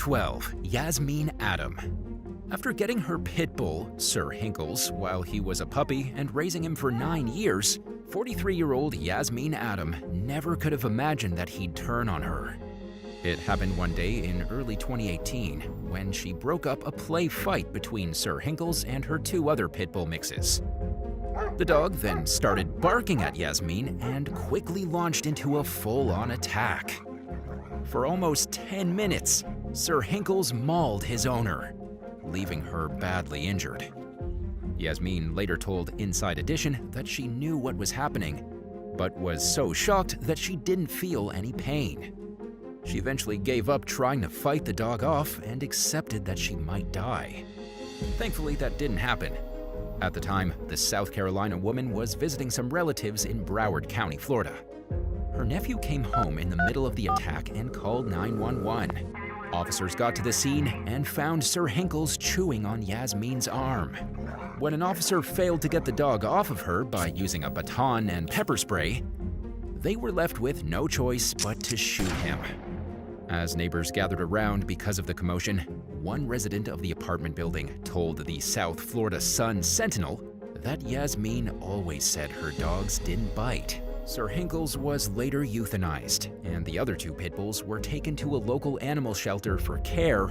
2012, Yasmine Adam. After getting her Pitbull, Sir Hinkles, while he was a puppy and raising him for 9 years, 43-year-old Yasmine Adam never could have imagined that he'd turn on her. It happened one day in early 2018 when she broke up a play fight between Sir Hinkles and her 2 other Pitbull mixes. The dog then started barking at Yasmine and quickly launched into a full-on attack. For almost 10 minutes, Sir Hinkles mauled his owner, leaving her badly injured. Yasmine later told Inside Edition that she knew what was happening, but was so shocked that she didn't feel any pain. She eventually gave up trying to fight the dog off and accepted that she might die. Thankfully, that didn't happen. At the time, the South Carolina woman was visiting some relatives in Broward County, Florida. Her nephew came home in the middle of the attack and called 911. Officers got to the scene and found Sir Hinkles chewing on Yasmine's arm. When an officer failed to get the dog off of her by using a baton and pepper spray, they were left with no choice but to shoot him. As neighbors gathered around because of the commotion, one resident of the apartment building told the South Florida Sun-Sentinel that Yasmine always said her dogs didn't bite. Sir Hinkles was later euthanized, and the other 2 pit bulls were taken to a local animal shelter for care,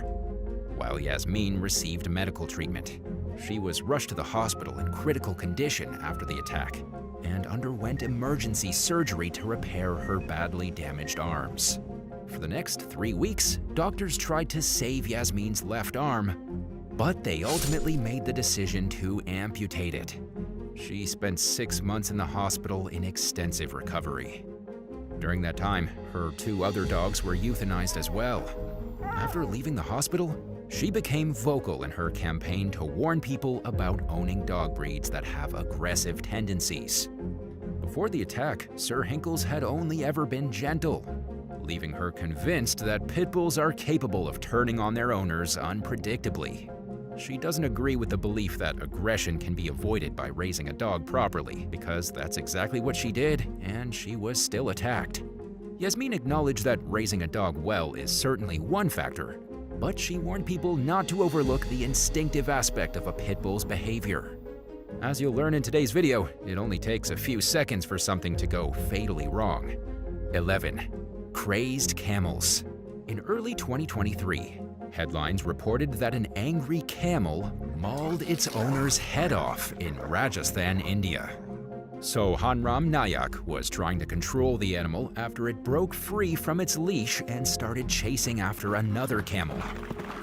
while Yasmine received medical treatment. She was rushed to the hospital in critical condition after the attack and underwent emergency surgery to repair her badly damaged arms. For the next 3 weeks, doctors tried to save Yasmine's left arm, but they ultimately made the decision to amputate it. She spent 6 months in the hospital in extensive recovery. During that time, her 2 other dogs were euthanized as well. After leaving the hospital, she became vocal in her campaign to warn people about owning dog breeds that have aggressive tendencies. Before the attack, Sir Hinkles had only ever been gentle, leaving her convinced that pit bulls are capable of turning on their owners unpredictably. She doesn't agree with the belief that aggression can be avoided by raising a dog properly, because that's exactly what she did, and she was still attacked. Yasmine acknowledged that raising a dog well is certainly one factor, but she warned people not to overlook the instinctive aspect of a pit bull's behavior. As you'll learn in today's video, it only takes a few seconds for something to go fatally wrong. 11. Crazed camels. In early 2023, headlines reported that an angry camel mauled its owner's head off in Rajasthan, India. Sohanram Nayak was trying to control the animal after it broke free from its leash and started chasing after another camel.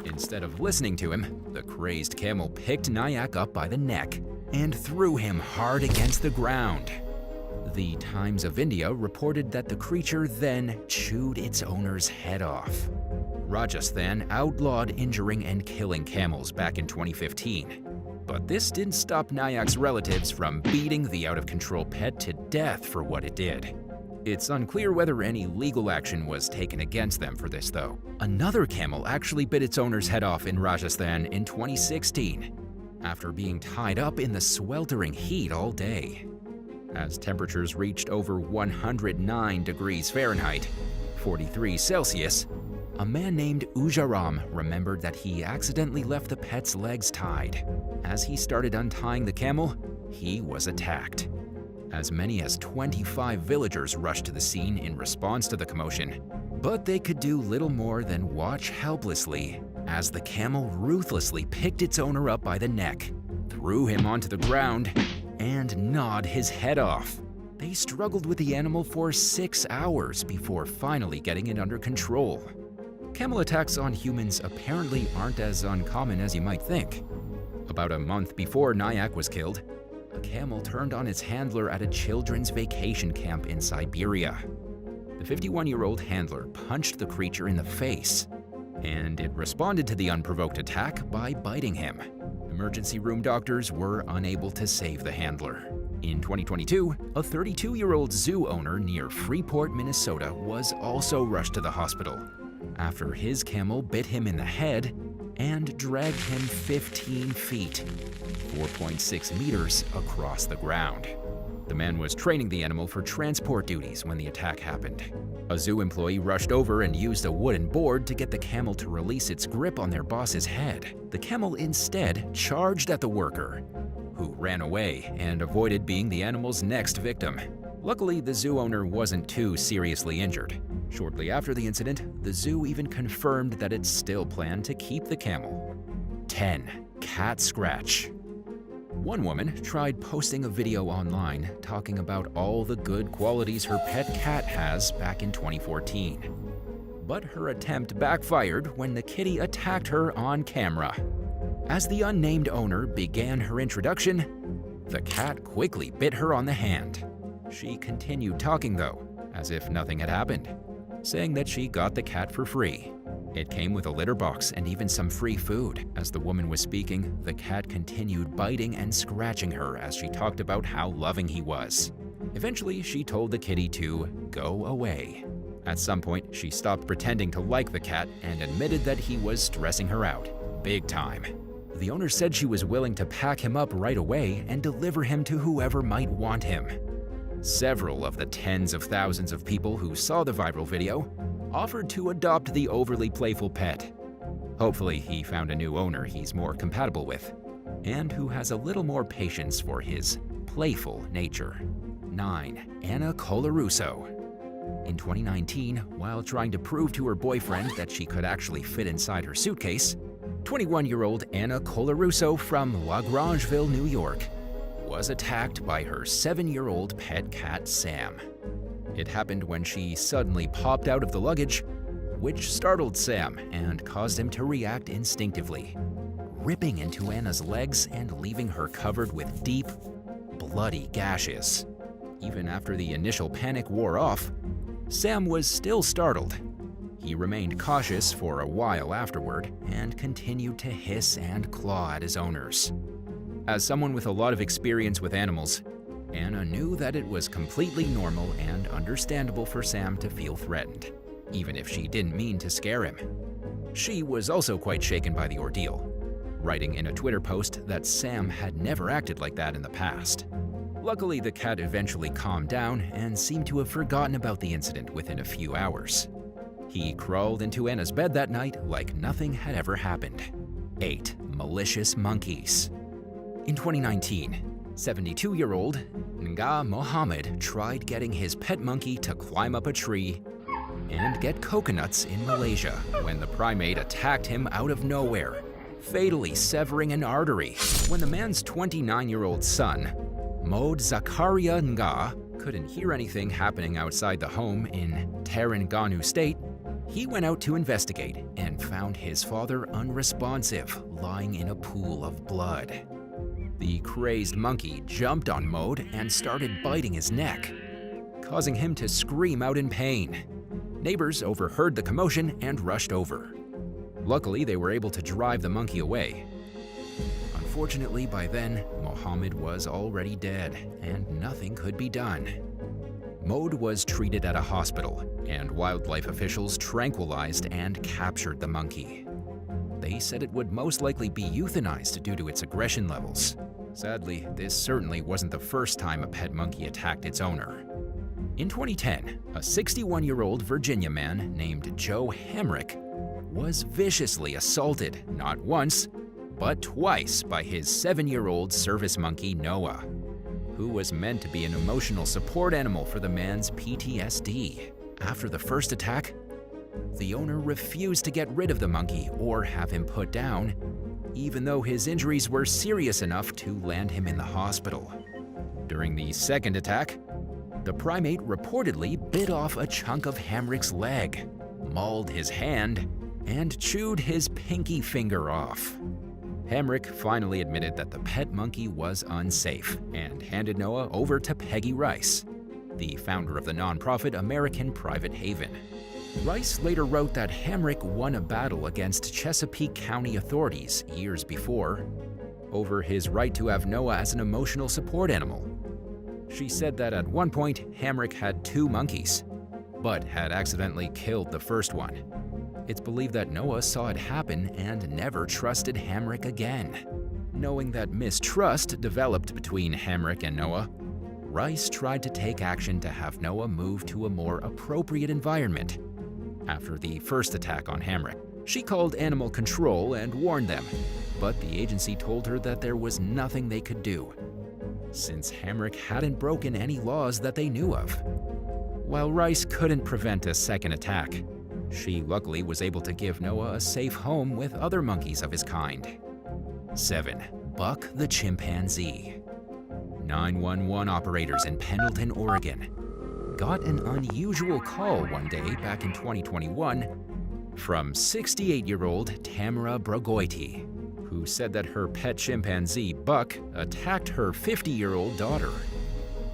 Instead of listening to him, the crazed camel picked Nayak up by the neck and threw him hard against the ground. The Times of India reported that the creature then chewed its owner's head off. Rajasthan outlawed injuring and killing camels back in 2015. But this didn't stop Nayak's relatives from beating the out-of-control pet to death for what it did. It's unclear whether any legal action was taken against them for this, though. Another camel actually bit its owner's head off in Rajasthan in 2016, after being tied up in the sweltering heat all day. As temperatures reached over 109 degrees Fahrenheit, 43 Celsius, a man named Ujaram remembered that he accidentally left the pet's legs tied. As he started untying the camel, he was attacked. As many as 25 villagers rushed to the scene in response to the commotion, but they could do little more than watch helplessly as the camel ruthlessly picked its owner up by the neck, threw him onto the ground, and gnawed his head off. They struggled with the animal for 6 hours before finally getting it under control. Camel attacks on humans apparently aren't as uncommon as you might think. About a month before Nayak was killed, a camel turned on its handler at a children's vacation camp in Siberia. The 51-year-old handler punched the creature in the face, and it responded to the unprovoked attack by biting him. Emergency room doctors were unable to save the handler. In 2022, a 32-year-old zoo owner near Freeport, Minnesota was also rushed to the hospital after his camel bit him in the head and dragged him 15 feet, 4.6 meters across the ground. The man was training the animal for transport duties when the attack happened. A zoo employee rushed over and used a wooden board to get the camel to release its grip on their boss's head. The camel instead charged at the worker, who ran away and avoided being the animal's next victim. Luckily, the zoo owner wasn't too seriously injured. Shortly after the incident, the zoo even confirmed that it still planned to keep the camel. 10. Cat scratch. One woman tried posting a video online talking about all the good qualities her pet cat has back in 2014. But her attempt backfired when the kitty attacked her on camera. As the unnamed owner began her introduction, the cat quickly bit her on the hand. She continued talking though, as if nothing had happened, saying that she got the cat for free. It came with a litter box and even some free food. As the woman was speaking, the cat continued biting and scratching her as she talked about how loving he was. Eventually, she told the kitty to go away. At some point, she stopped pretending to like the cat and admitted that he was stressing her out, big time. The owner said she was willing to pack him up right away and deliver him to whoever might want him. Several of the tens of thousands of people who saw the viral video offered to adopt the overly playful pet. Hopefully, he found a new owner he's more compatible with, and who has a little more patience for his playful nature. 9. Anna Caruso. In 2019, while trying to prove to her boyfriend that she could actually fit inside her suitcase, 21-year-old Anna Caruso from LaGrangeville, New York, was attacked by her 7-year-old pet cat Sam. It happened when she suddenly popped out of the luggage, which startled Sam and caused him to react instinctively, ripping into Anna's legs and leaving her covered with deep, bloody gashes. Even after the initial panic wore off, Sam was still startled. He remained cautious for a while afterward and continued to hiss and claw at his owners. As someone with a lot of experience with animals, Anna knew that it was completely normal and understandable for Sam to feel threatened, even if she didn't mean to scare him. She was also quite shaken by the ordeal, writing in a Twitter post that Sam had never acted like that in the past. Luckily, the cat eventually calmed down and seemed to have forgotten about the incident within a few hours. He crawled into Anna's bed that night like nothing had ever happened. 8. Malicious monkeys. In 2019, 72-year-old Nga Mohammed tried getting his pet monkey to climb up a tree and get coconuts in Malaysia when the primate attacked him out of nowhere, fatally severing an artery. When the man's 29-year-old son, Mohd Zakaria Nga, couldn't hear anything happening outside the home in Terengganu State, he went out to investigate and found his father unresponsive, lying in a pool of blood. The crazed monkey jumped on Mohd and started biting his neck, causing him to scream out in pain. Neighbors overheard the commotion and rushed over. Luckily, they were able to drive the monkey away. Unfortunately, by then, Mohammed was already dead, and nothing could be done. Mohd was treated at a hospital, and wildlife officials tranquilized and captured the monkey. They said it would most likely be euthanized due to its aggression levels. Sadly, this certainly wasn't the first time a pet monkey attacked its owner. In 2010, a 61-year-old Virginia man named Joe Hemrick was viciously assaulted not once, but twice by his 7-year-old service monkey Noah, who was meant to be an emotional support animal for the man's PTSD. After the first attack, the owner refused to get rid of the monkey or have him put down, even though his injuries were serious enough to land him in the hospital. During the second attack, the primate reportedly bit off a chunk of Hemrick's leg, mauled his hand, and chewed his pinky finger off. Hemrick finally admitted that the pet monkey was unsafe and handed Noah over to Peggy Rice, the founder of the nonprofit American Private Haven. Rice later wrote that Hemrick won a battle against Chesapeake County authorities years before over his right to have Noah as an emotional support animal. She said that at one point, Hemrick had 2 monkeys, but had accidentally killed the first one. It's believed that Noah saw it happen and never trusted Hemrick again. Knowing that mistrust developed between Hemrick and Noah, Rice tried to take action to have Noah move to a more appropriate environment. After the first attack on Hamrick, she called animal control and warned them, but the agency told her that there was nothing they could do, since Hamrick hadn't broken any laws that they knew of. While Rice couldn't prevent a second attack, she luckily was able to give Noah a safe home with other monkeys of his kind. 7. Buck the chimpanzee. 911 operators in Pendleton, Oregon, got an unusual call one day back in 2021 from 68-year-old Tamara Bragoiti, who said that her pet chimpanzee, Buck, attacked her 50-year-old daughter.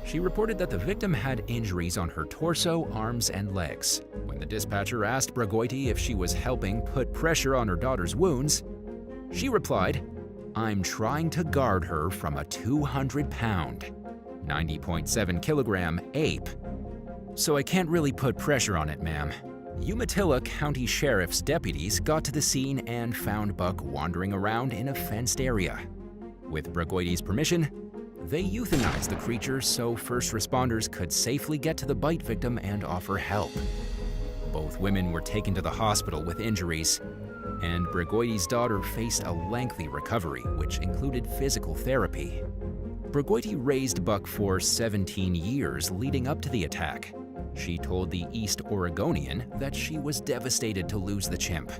She reported that the victim had injuries on her torso, arms, and legs. When the dispatcher asked Bragoiti if she was helping put pressure on her daughter's wounds, she replied, "I'm trying to guard her from a 200-pound, 90.7-kilogram ape. So I can't really put pressure on it, ma'am." Umatilla County Sheriff's deputies got to the scene and found Buck wandering around in a fenced area. With Bragoiti's permission, they euthanized the creature so first responders could safely get to the bite victim and offer help. Both women were taken to the hospital with injuries, and Bragoiti's daughter faced a lengthy recovery, which included physical therapy. Bragoiti raised Buck for 17 years leading up to the attack. She told the East Oregonian that she was devastated to lose the chimp,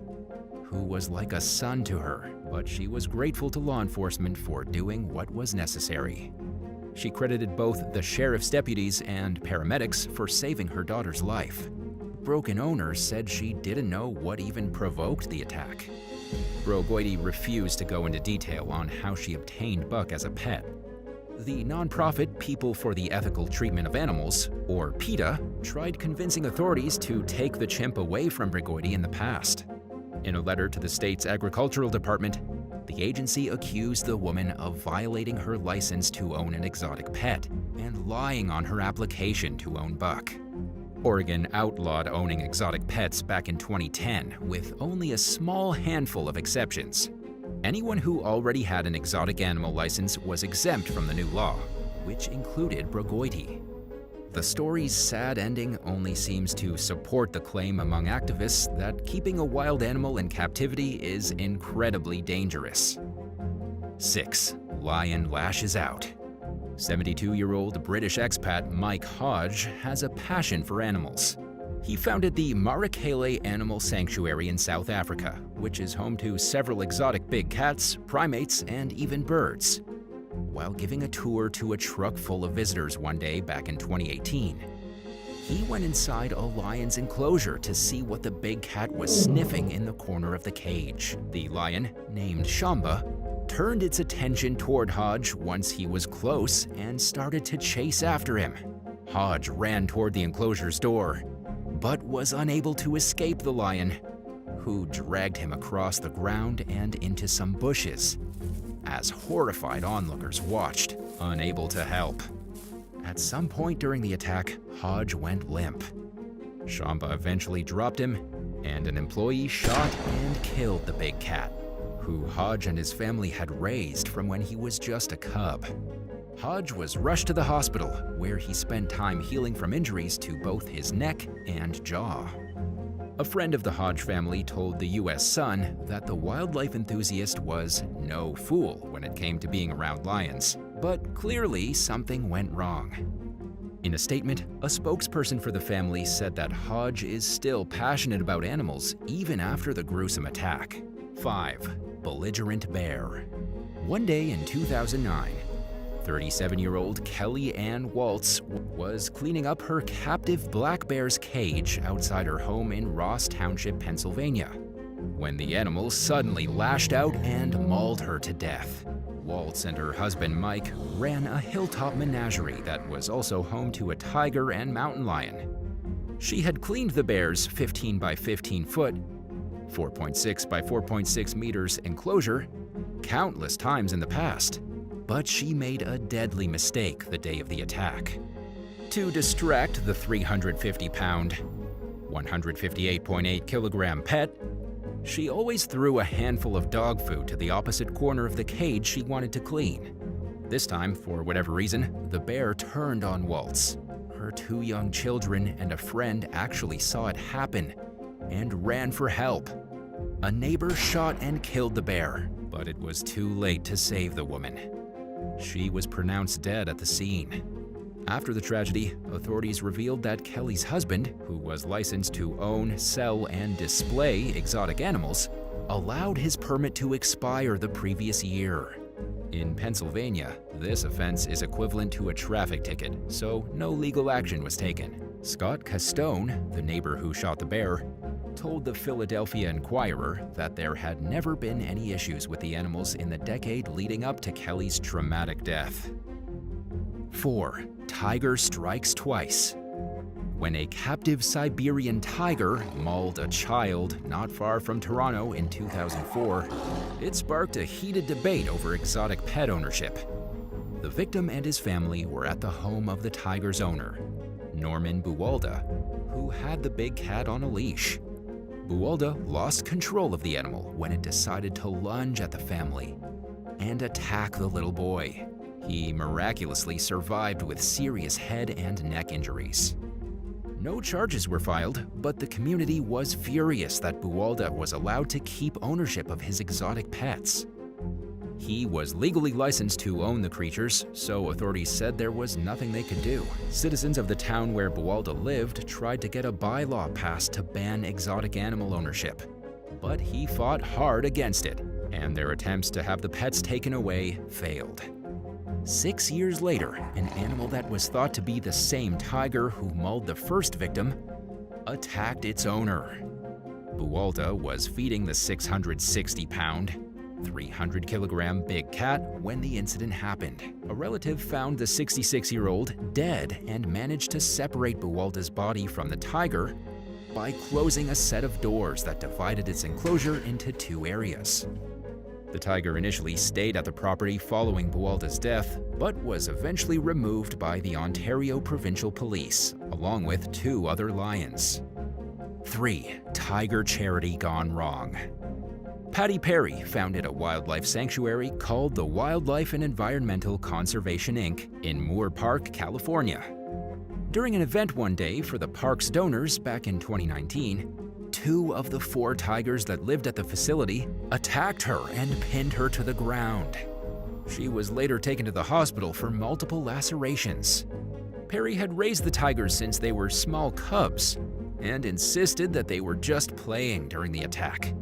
who was like a son to her, but she was grateful to law enforcement for doing what was necessary. She credited both the sheriff's deputies and paramedics for saving her daughter's life. Broken Owner said she didn't know what even provoked the attack. Bragoiti refused to go into detail on how she obtained Buck as a pet. The nonprofit People for the Ethical Treatment of Animals, or PETA, tried convincing authorities to take the chimp away from Bragoiti in the past. In a letter to the state's agricultural department, the agency accused the woman of violating her license to own an exotic pet and lying on her application to own Buck. Oregon outlawed owning exotic pets back in 2010, with only a small handful of exceptions. Anyone who already had an exotic animal license was exempt from the new law, which included Bragoiti. The story's sad ending only seems to support the claim among activists that keeping a wild animal in captivity is incredibly dangerous. 6. Lion lashes out. 72-year-old British expat Mike Hodge has a passion for animals. He founded the Marakele Animal Sanctuary in South Africa, which is home to several exotic big cats, primates, and even birds. While giving a tour to a truck full of visitors one day back in 2018, he went inside a lion's enclosure to see what the big cat was sniffing in the corner of the cage. The lion, named Shamba, turned its attention toward Hodge once he was close and started to chase after him. Hodge ran toward the enclosure's door, but was unable to escape the lion, who dragged him across the ground and into some bushes, as horrified onlookers watched, unable to help. At some point during the attack, Hodge went limp. Shamba eventually dropped him, and an employee shot and killed the big cat, who Hodge and his family had raised from when he was just a cub. Hodge was rushed to the hospital, where he spent time healing from injuries to both his neck and jaw. A friend of the Hodge family told the U.S. Sun that the wildlife enthusiast was no fool when it came to being around lions, but clearly something went wrong. In a statement, a spokesperson for the family said that Hodge is still passionate about animals even after the gruesome attack. 5. Belligerent bear. One day in 2009, 37-year-old Kelly Ann Waltz was cleaning up her captive black bear's cage outside her home in Ross Township, Pennsylvania, when the animal suddenly lashed out and mauled her to death. Waltz and her husband Mike ran a hilltop menagerie that was also home to a tiger and mountain lion. She had cleaned the bear's 15 by 15 foot, 4.6 by 4.6 meters enclosure countless times in the past. But she made a deadly mistake the day of the attack. To distract the 350-pound, 158.8-kilogram pet, she always threw a handful of dog food to the opposite corner of the cage she wanted to clean. This time, for whatever reason, the bear turned on Waltz. Her 2 young children and a friend actually saw it happen and ran for help. A neighbor shot and killed the bear, but it was too late to save the woman. She was pronounced dead at the scene. After the tragedy, authorities revealed that Kelly's husband, who was licensed to own, sell, and display exotic animals, allowed his permit to expire the previous year. In Pennsylvania, this offense is equivalent to a traffic ticket, so no legal action was taken. Scott Castone, the neighbor who shot the bear, told the Philadelphia Inquirer that there had never been any issues with the animals in the decade leading up to Kelly's traumatic death. 4. Tiger strikes twice. When a captive Siberian tiger mauled a child not far from Toronto in 2004, it sparked a heated debate over exotic pet ownership. The victim and his family were at the home of the tiger's owner, Norman Buwalda, who had the big cat on a leash. Buwalda lost control of the animal when it decided to lunge at the family and attack the little boy. He miraculously survived with serious head and neck injuries. No charges were filed, but the community was furious that Buwalda was allowed to keep ownership of his exotic pets. He was legally licensed to own the creatures, so authorities said there was nothing they could do. Citizens of the town where Buwalda lived tried to get a bylaw passed to ban exotic animal ownership, but he fought hard against it, and their attempts to have the pets taken away failed. 6 years later, an animal that was thought to be the same tiger who mauled the first victim attacked its owner. Buwalda was feeding the 660-pound, 300-kilogram big cat when the incident happened. A relative found the 66-year-old dead and managed to separate Buwalda's body from the tiger by closing a set of doors that divided its enclosure into 2 areas. The tiger initially stayed at the property following Buwalda's death, but was eventually removed by the Ontario Provincial Police, along with 2 other lions. 3. Tiger charity gone wrong. Patty Perry founded a wildlife sanctuary called the Wildlife and Environmental Conservation Inc. in Moore Park, California. During an event one day for the park's donors back in 2019, 2 of the 4 tigers that lived at the facility attacked her and pinned her to the ground. She was later taken to the hospital for multiple lacerations. Perry had raised the tigers since they were small cubs and insisted that they were just playing during the attack.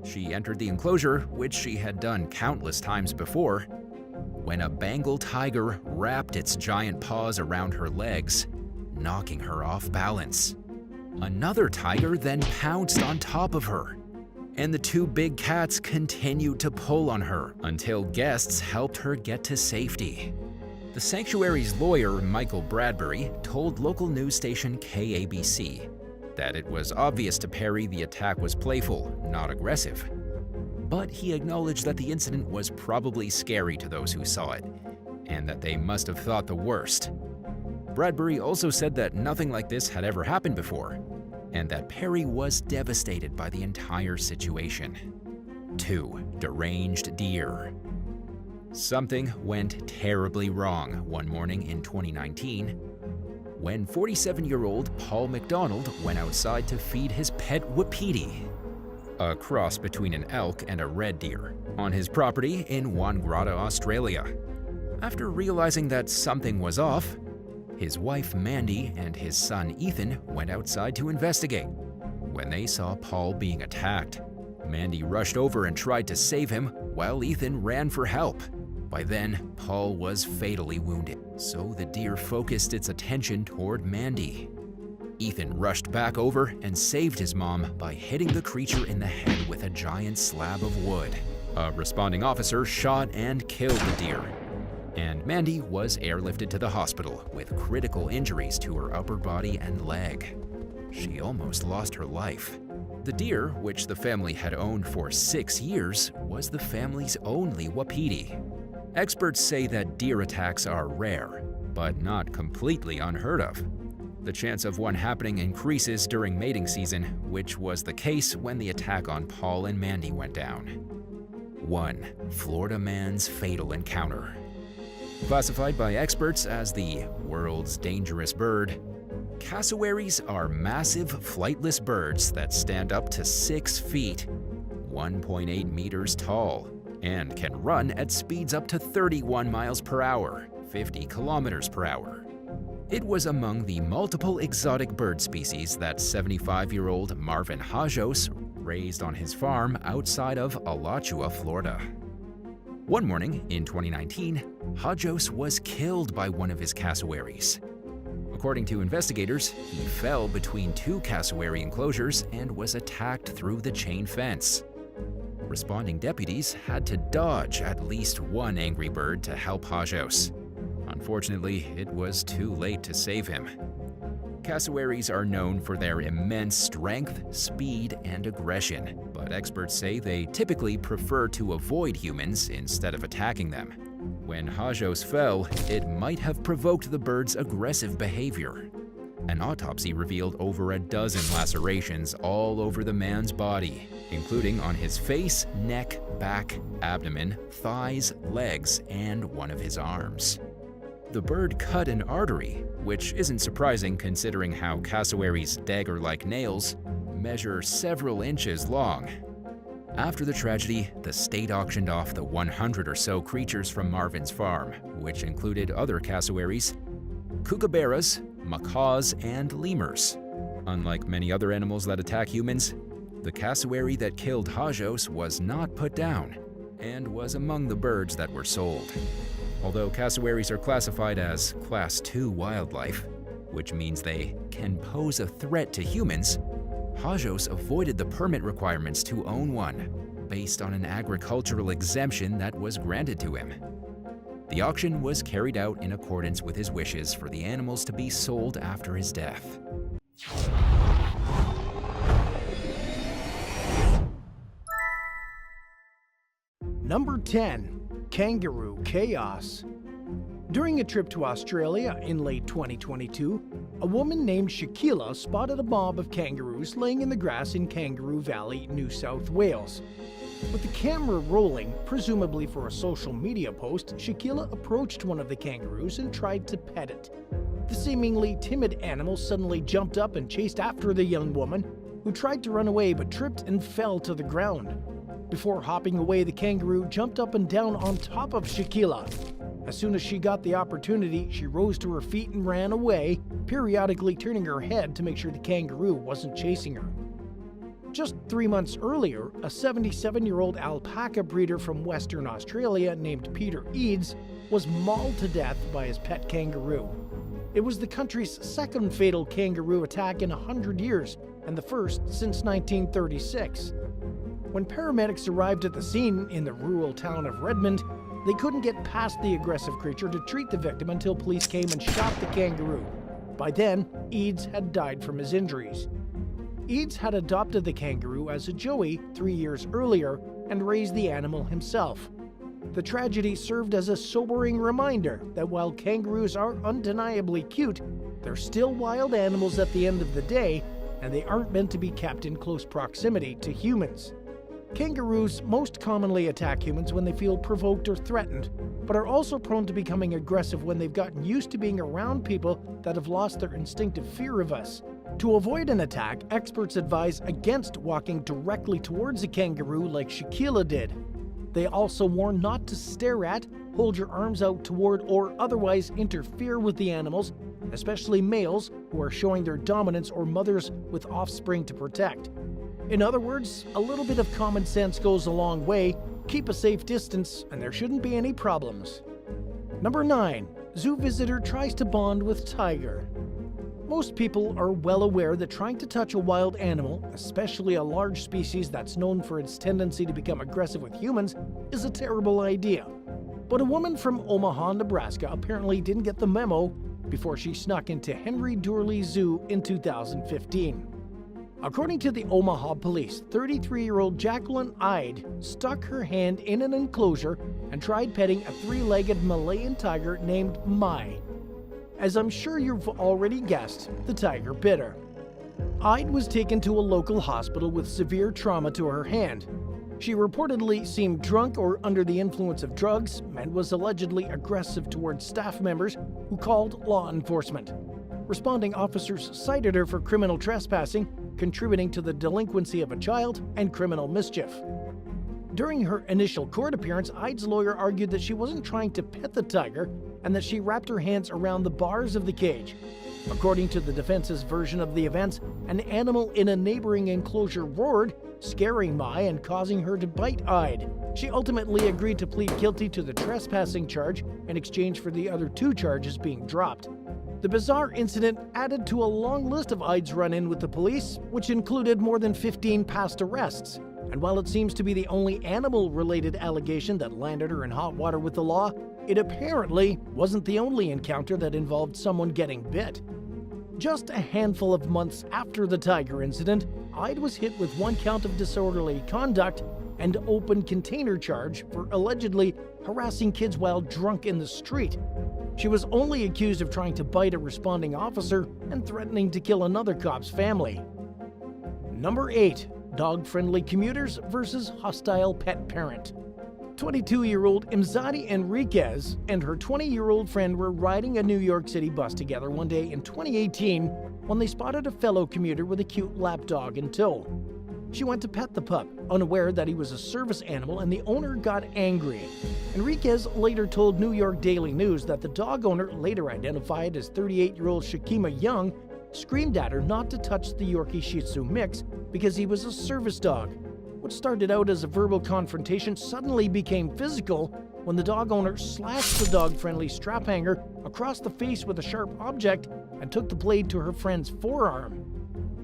She entered the enclosure, which she had done countless times before, when a Bengal tiger wrapped its giant paws around her legs, knocking her off balance. Another tiger then pounced on top of her, and the 2 big cats continued to pull on her until guests helped her get to safety. The sanctuary's lawyer, Michael Bradbury, told local news station KABC that it was obvious to Perry the attack was playful, not aggressive. But he acknowledged that the incident was probably scary to those who saw it, and that they must have thought the worst. Bradbury also said that nothing like this had ever happened before, and that Perry was devastated by the entire situation. 2. Deranged deer. Something went terribly wrong one morning in 2019 when 47-year-old Paul McDonald went outside to feed his pet wapiti, a cross between an elk and a red deer, on his property in Wangaratta, Australia. After realizing that something was off, his wife Mandy and his son Ethan went outside to investigate. When they saw Paul being attacked, Mandy rushed over and tried to save him while Ethan ran for help. By then, Paul was fatally wounded, so the deer focused its attention toward Mandy. Ethan rushed back over and saved his mom by hitting the creature in the head with a giant slab of wood. A responding officer shot and killed the deer, and Mandy was airlifted to the hospital with critical injuries to her upper body and leg. She almost lost her life. The deer, which the family had owned for 6 years, was the family's only wapiti. Experts say that deer attacks are rare, but not completely unheard of. The chance of one happening increases during mating season, which was the case when the attack on Paul and Mandy went down. 1. Florida man's fatal encounter. Classified by experts as the world's dangerous bird, cassowaries are massive flightless birds that stand up to 6 feet, 1.8 meters tall, and can run at speeds up to 31 miles per hour, 50 kilometers per hour. It was among the multiple exotic bird species that 75-year-old Marvin Hajos raised on his farm outside of Alachua, Florida. One morning in 2019, Hajos was killed by one of his cassowaries. According to investigators, he fell between 2 cassowary enclosures and was attacked through the chain fence. Responding deputies had to dodge at least one angry bird to help Hajos. Unfortunately, it was too late to save him. Cassowaries are known for their immense strength, speed, and aggression, but experts say they typically prefer to avoid humans instead of attacking them. When Hajos fell, it might have provoked the bird's aggressive behavior. An autopsy revealed over a dozen lacerations all over the man's body, including on his face, neck, back, abdomen, thighs, legs, and one of his arms. The bird cut an artery, which isn't surprising considering how cassowaries' dagger-like nails measure several inches long. After the tragedy, the state auctioned off the 100 or so creatures from Marvin's farm, which included other cassowaries, kookaburras, macaws, and lemurs. Unlike many other animals that attack humans, the cassowary that killed Hajos was not put down and was among the birds that were sold. Although cassowaries are classified as Class II wildlife, which means they can pose a threat to humans, Hajos avoided the permit requirements to own one, based on an agricultural exemption that was granted to him. The auction was carried out in accordance with his wishes for the animals to be sold after his death. Number 10. Kangaroo Chaos. During a trip to Australia in late 2022, a woman named Shaquila spotted a mob of kangaroos laying in the grass in Kangaroo Valley, New South Wales. With the camera rolling, presumably for a social media post, Shaquila approached one of the kangaroos and tried to pet it. The seemingly timid animal suddenly jumped up and chased after the young woman, who tried to run away but tripped and fell to the ground. Before hopping away, the kangaroo jumped up and down on top of Shaquila. As soon as she got the opportunity, she rose to her feet and ran away, periodically turning her head to make sure the kangaroo wasn't chasing her. Just 3 months earlier, a 77-year-old alpaca breeder from Western Australia named Peter Eads was mauled to death by his pet kangaroo. It was the country's second fatal kangaroo attack in 100 years, and the first since 1936. When paramedics arrived at the scene in the rural town of Redmond, they couldn't get past the aggressive creature to treat the victim until police came and shot the kangaroo. By then, Eads had died from his injuries. Eads had adopted the kangaroo as a joey 3 years earlier and raised the animal himself. The tragedy served as a sobering reminder that while kangaroos are undeniably cute, they're still wild animals at the end of the day, and they aren't meant to be kept in close proximity to humans. Kangaroos most commonly attack humans when they feel provoked or threatened, but are also prone to becoming aggressive when they've gotten used to being around people that have lost their instinctive fear of us. To avoid an attack, experts advise against walking directly towards a kangaroo like Shaquila did. They also warn not to stare at, hold your arms out toward, or otherwise interfere with the animals, especially males who are showing their dominance or mothers with offspring to protect. In other words, a little bit of common sense goes a long way. Keep a safe distance, and there shouldn't be any problems. Number 9. Zoo visitor tries to bond with tiger. Most people are well aware that trying to touch a wild animal, especially a large species that's known for its tendency to become aggressive with humans, is a terrible idea. But a woman from Omaha, Nebraska apparently didn't get the memo before she snuck into Henry Doorly Zoo in 2015. According to the Omaha police, 33-year-old Jacqueline Ide stuck her hand in an enclosure and tried petting a 3-legged Malayan tiger named Mai. As I'm sure you've already guessed, the tiger bit her. Ide was taken to a local hospital with severe trauma to her hand. She reportedly seemed drunk or under the influence of drugs and was allegedly aggressive towards staff members who called law enforcement. Responding officers cited her for criminal trespassing, contributing to the delinquency of a child, and criminal mischief. During her initial court appearance, Ide's lawyer argued that she wasn't trying to pet the tiger and that she wrapped her hands around the bars of the cage. According to the defense's version of the events, an animal in a neighboring enclosure roared, scaring Mai and causing her to bite Ide. She ultimately agreed to plead guilty to the trespassing charge in exchange for the other 2 charges being dropped. The bizarre incident added to a long list of Ide's run-in with the police, which included more than 15 past arrests. And while it seems to be the only animal-related allegation that landed her in hot water with the law, it apparently wasn't the only encounter that involved someone getting bit. Just a handful of months after the tiger incident, Ide was hit with 1 count of disorderly conduct and open container charge for allegedly harassing kids while drunk in the street. She was only accused of trying to bite a responding officer and threatening to kill another cop's family. Number 8. Dog-friendly commuters versus hostile pet parent. 22-year-old Imzadi Enriquez and her 20-year-old friend were riding a New York City bus together one day in 2018 when they spotted a fellow commuter with a cute lapdog in tow. She went to pet the pup, unaware that he was a service animal, and the owner got angry. Enriquez later told New York Daily News that the dog owner, later identified as 38-year-old Shakima Young, screamed at her not to touch the Yorkie Shih Tzu mix because he was a service dog. What started out as a verbal confrontation suddenly became physical when the dog owner slashed the dog-friendly strap hanger across the face with a sharp object and took the blade to her friend's forearm.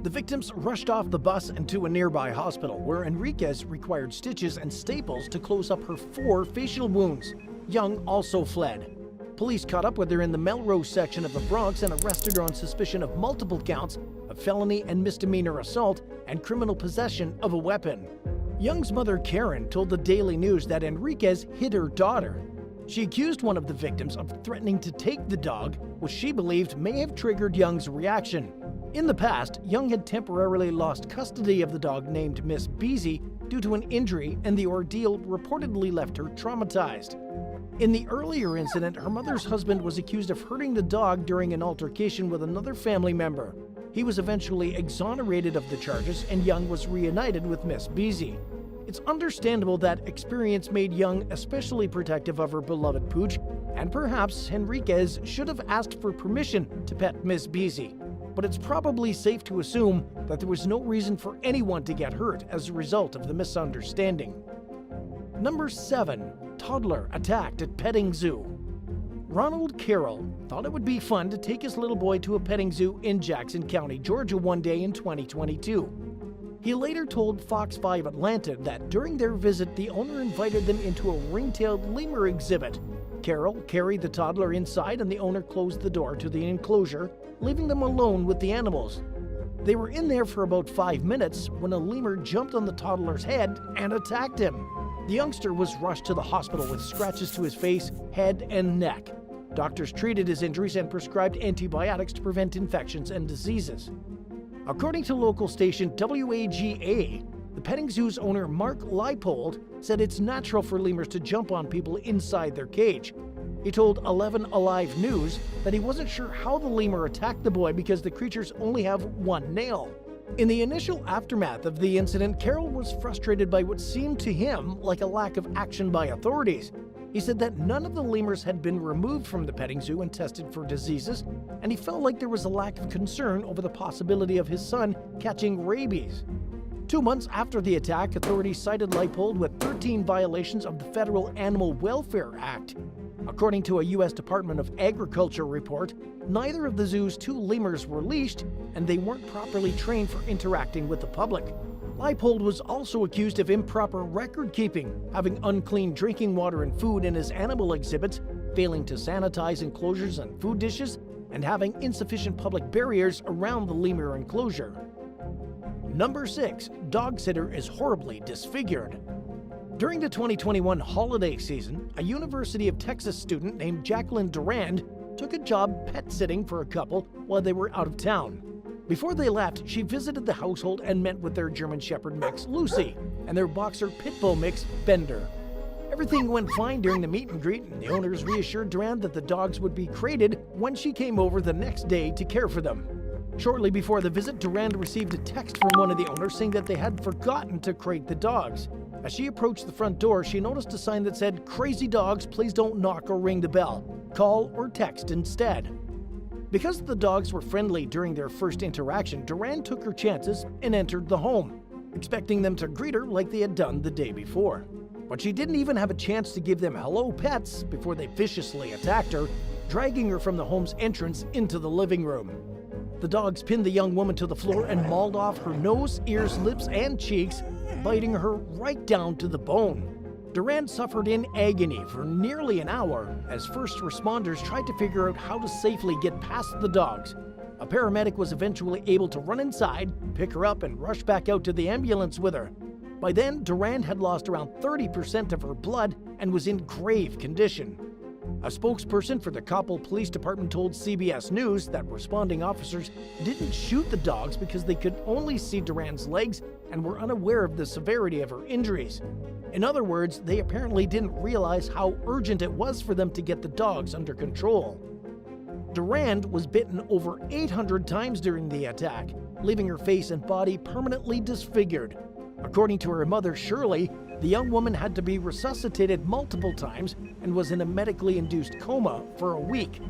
The victims rushed off the bus and to a nearby hospital, where Enriquez required stitches and staples to close up her 4 facial wounds. Young also fled. Police caught up with her in the Melrose section of the Bronx and arrested her on suspicion of multiple counts of felony and misdemeanor assault and criminal possession of a weapon. Young's mother, Karen, told the Daily News that Enriquez hit her daughter. She accused one of the victims of threatening to take the dog, which she believed may have triggered Young's reaction. In the past, Young had temporarily lost custody of the dog named Miss Beezy due to an injury, and the ordeal reportedly left her traumatized. In the earlier incident, her mother's husband was accused of hurting the dog during an altercation with another family member. He was eventually exonerated of the charges, and Young was reunited with Miss Beezy. It's understandable that experience made Young especially protective of her beloved pooch, and perhaps Enriquez should have asked for permission to pet Miss Beezy. But it's probably safe to assume that there was no reason for anyone to get hurt as a result of the misunderstanding. Number 7. Toddler attacked at petting zoo. Ronald Carroll thought it would be fun to take his little boy to a petting zoo in Jackson County, Georgia one day in 2022. He later told Fox 5 Atlanta that during their visit, the owner invited them into a ring-tailed lemur exhibit. Carroll carried the toddler inside and the owner closed the door to the enclosure, leaving them alone with the animals. They were in there for about 5 minutes when a lemur jumped on the toddler's head and attacked him. The youngster was rushed to the hospital with scratches to his face, head, and neck. Doctors treated his injuries and prescribed antibiotics to prevent infections and diseases. According to local station WAGA, the petting zoo's owner Mark Leipold said it's natural for lemurs to jump on people inside their cage. He told 11 Alive News that he wasn't sure how the lemur attacked the boy because the creatures only have 1 nail. In the initial aftermath of the incident, Carroll was frustrated by what seemed to him like a lack of action by authorities. He said that none of the lemurs had been removed from the petting zoo and tested for diseases, and he felt like there was a lack of concern over the possibility of his son catching rabies. 2 months after the attack, authorities cited Leipold with 13 violations of the Federal Animal Welfare Act. According to a U.S. Department of Agriculture report, neither of the zoo's 2 lemurs were leashed, and they weren't properly trained for interacting with the public. Leipold was also accused of improper record-keeping, having unclean drinking water and food in his animal exhibits, failing to sanitize enclosures and food dishes, and having insufficient public barriers around the lemur enclosure. Number 6. Dog sitter is horribly disfigured. During the 2021 holiday season, a University of Texas student named Jacqueline Durand took a job pet sitting for a couple while they were out of town. Before they left, she visited the household and met with their German Shepherd mix, Lucy, and their boxer Pitbull mix, Bender. Everything went fine during the meet and greet, and the owners reassured Durand that the dogs would be crated when she came over the next day to care for them. Shortly before the visit, Durand received a text from one of the owners saying that they had forgotten to crate the dogs. As she approached the front door, she noticed a sign that said, "Crazy dogs, please don't knock or ring the bell. Call or text instead." Because the dogs were friendly during their first interaction, Durand took her chances and entered the home, expecting them to greet her like they had done the day before. But she didn't even have a chance to give them hello pets before they viciously attacked her, dragging her from the home's entrance into the living room. The dogs pinned the young woman to the floor and mauled off her nose, ears, lips, and cheeks, biting her right down to the bone. Durand suffered in agony for nearly an hour as first responders tried to figure out how to safely get past the dogs. A paramedic was eventually able to run inside, pick her up, and rush back out to the ambulance with her. By then, Durand had lost around 30% of her blood and was in grave condition. A spokesperson for the Koppel Police Department told CBS News that responding officers didn't shoot the dogs because they could only see Durand's legs and were unaware of the severity of her injuries. In other words, they apparently didn't realize how urgent it was for them to get the dogs under control. Durand was bitten over 800 times during the attack, leaving her face and body permanently disfigured. According to her mother, Shirley, the young woman had to be resuscitated multiple times and was in a medically induced coma for a week.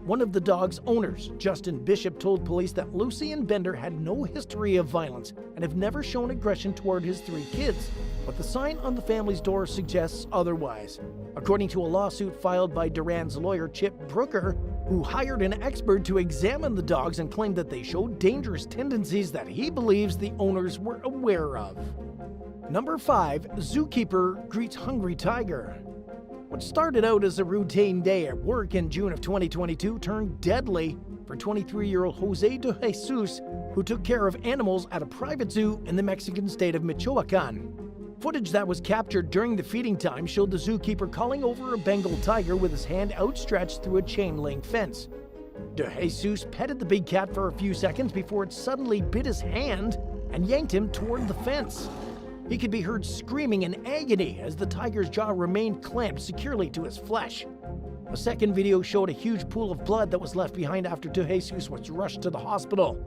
One of the dog's owners, Justin Bishop, told police that Lucy and Bender had no history of violence and have never shown aggression toward his 3 kids, but the sign on the family's door suggests otherwise. According to a lawsuit filed by Durand's lawyer, Chip Brooker, who hired an expert to examine the dogs and claimed that they showed dangerous tendencies that he believes the owners were aware of. Number 5. Zookeeper greets hungry tiger. What started out as a routine day at work in June of 2022 turned deadly for 23-year-old Jose de Jesus, who took care of animals at a private zoo in the Mexican state of Michoacan. Footage that was captured during the feeding time showed the zookeeper calling over a Bengal tiger with his hand outstretched through a chain-link fence. De Jesus petted the big cat for a few seconds before it suddenly bit his hand and yanked him toward the fence. He could be heard screaming in agony as the tiger's jaw remained clamped securely to his flesh. A second video showed a huge pool of blood that was left behind after De Jesus was rushed to the hospital.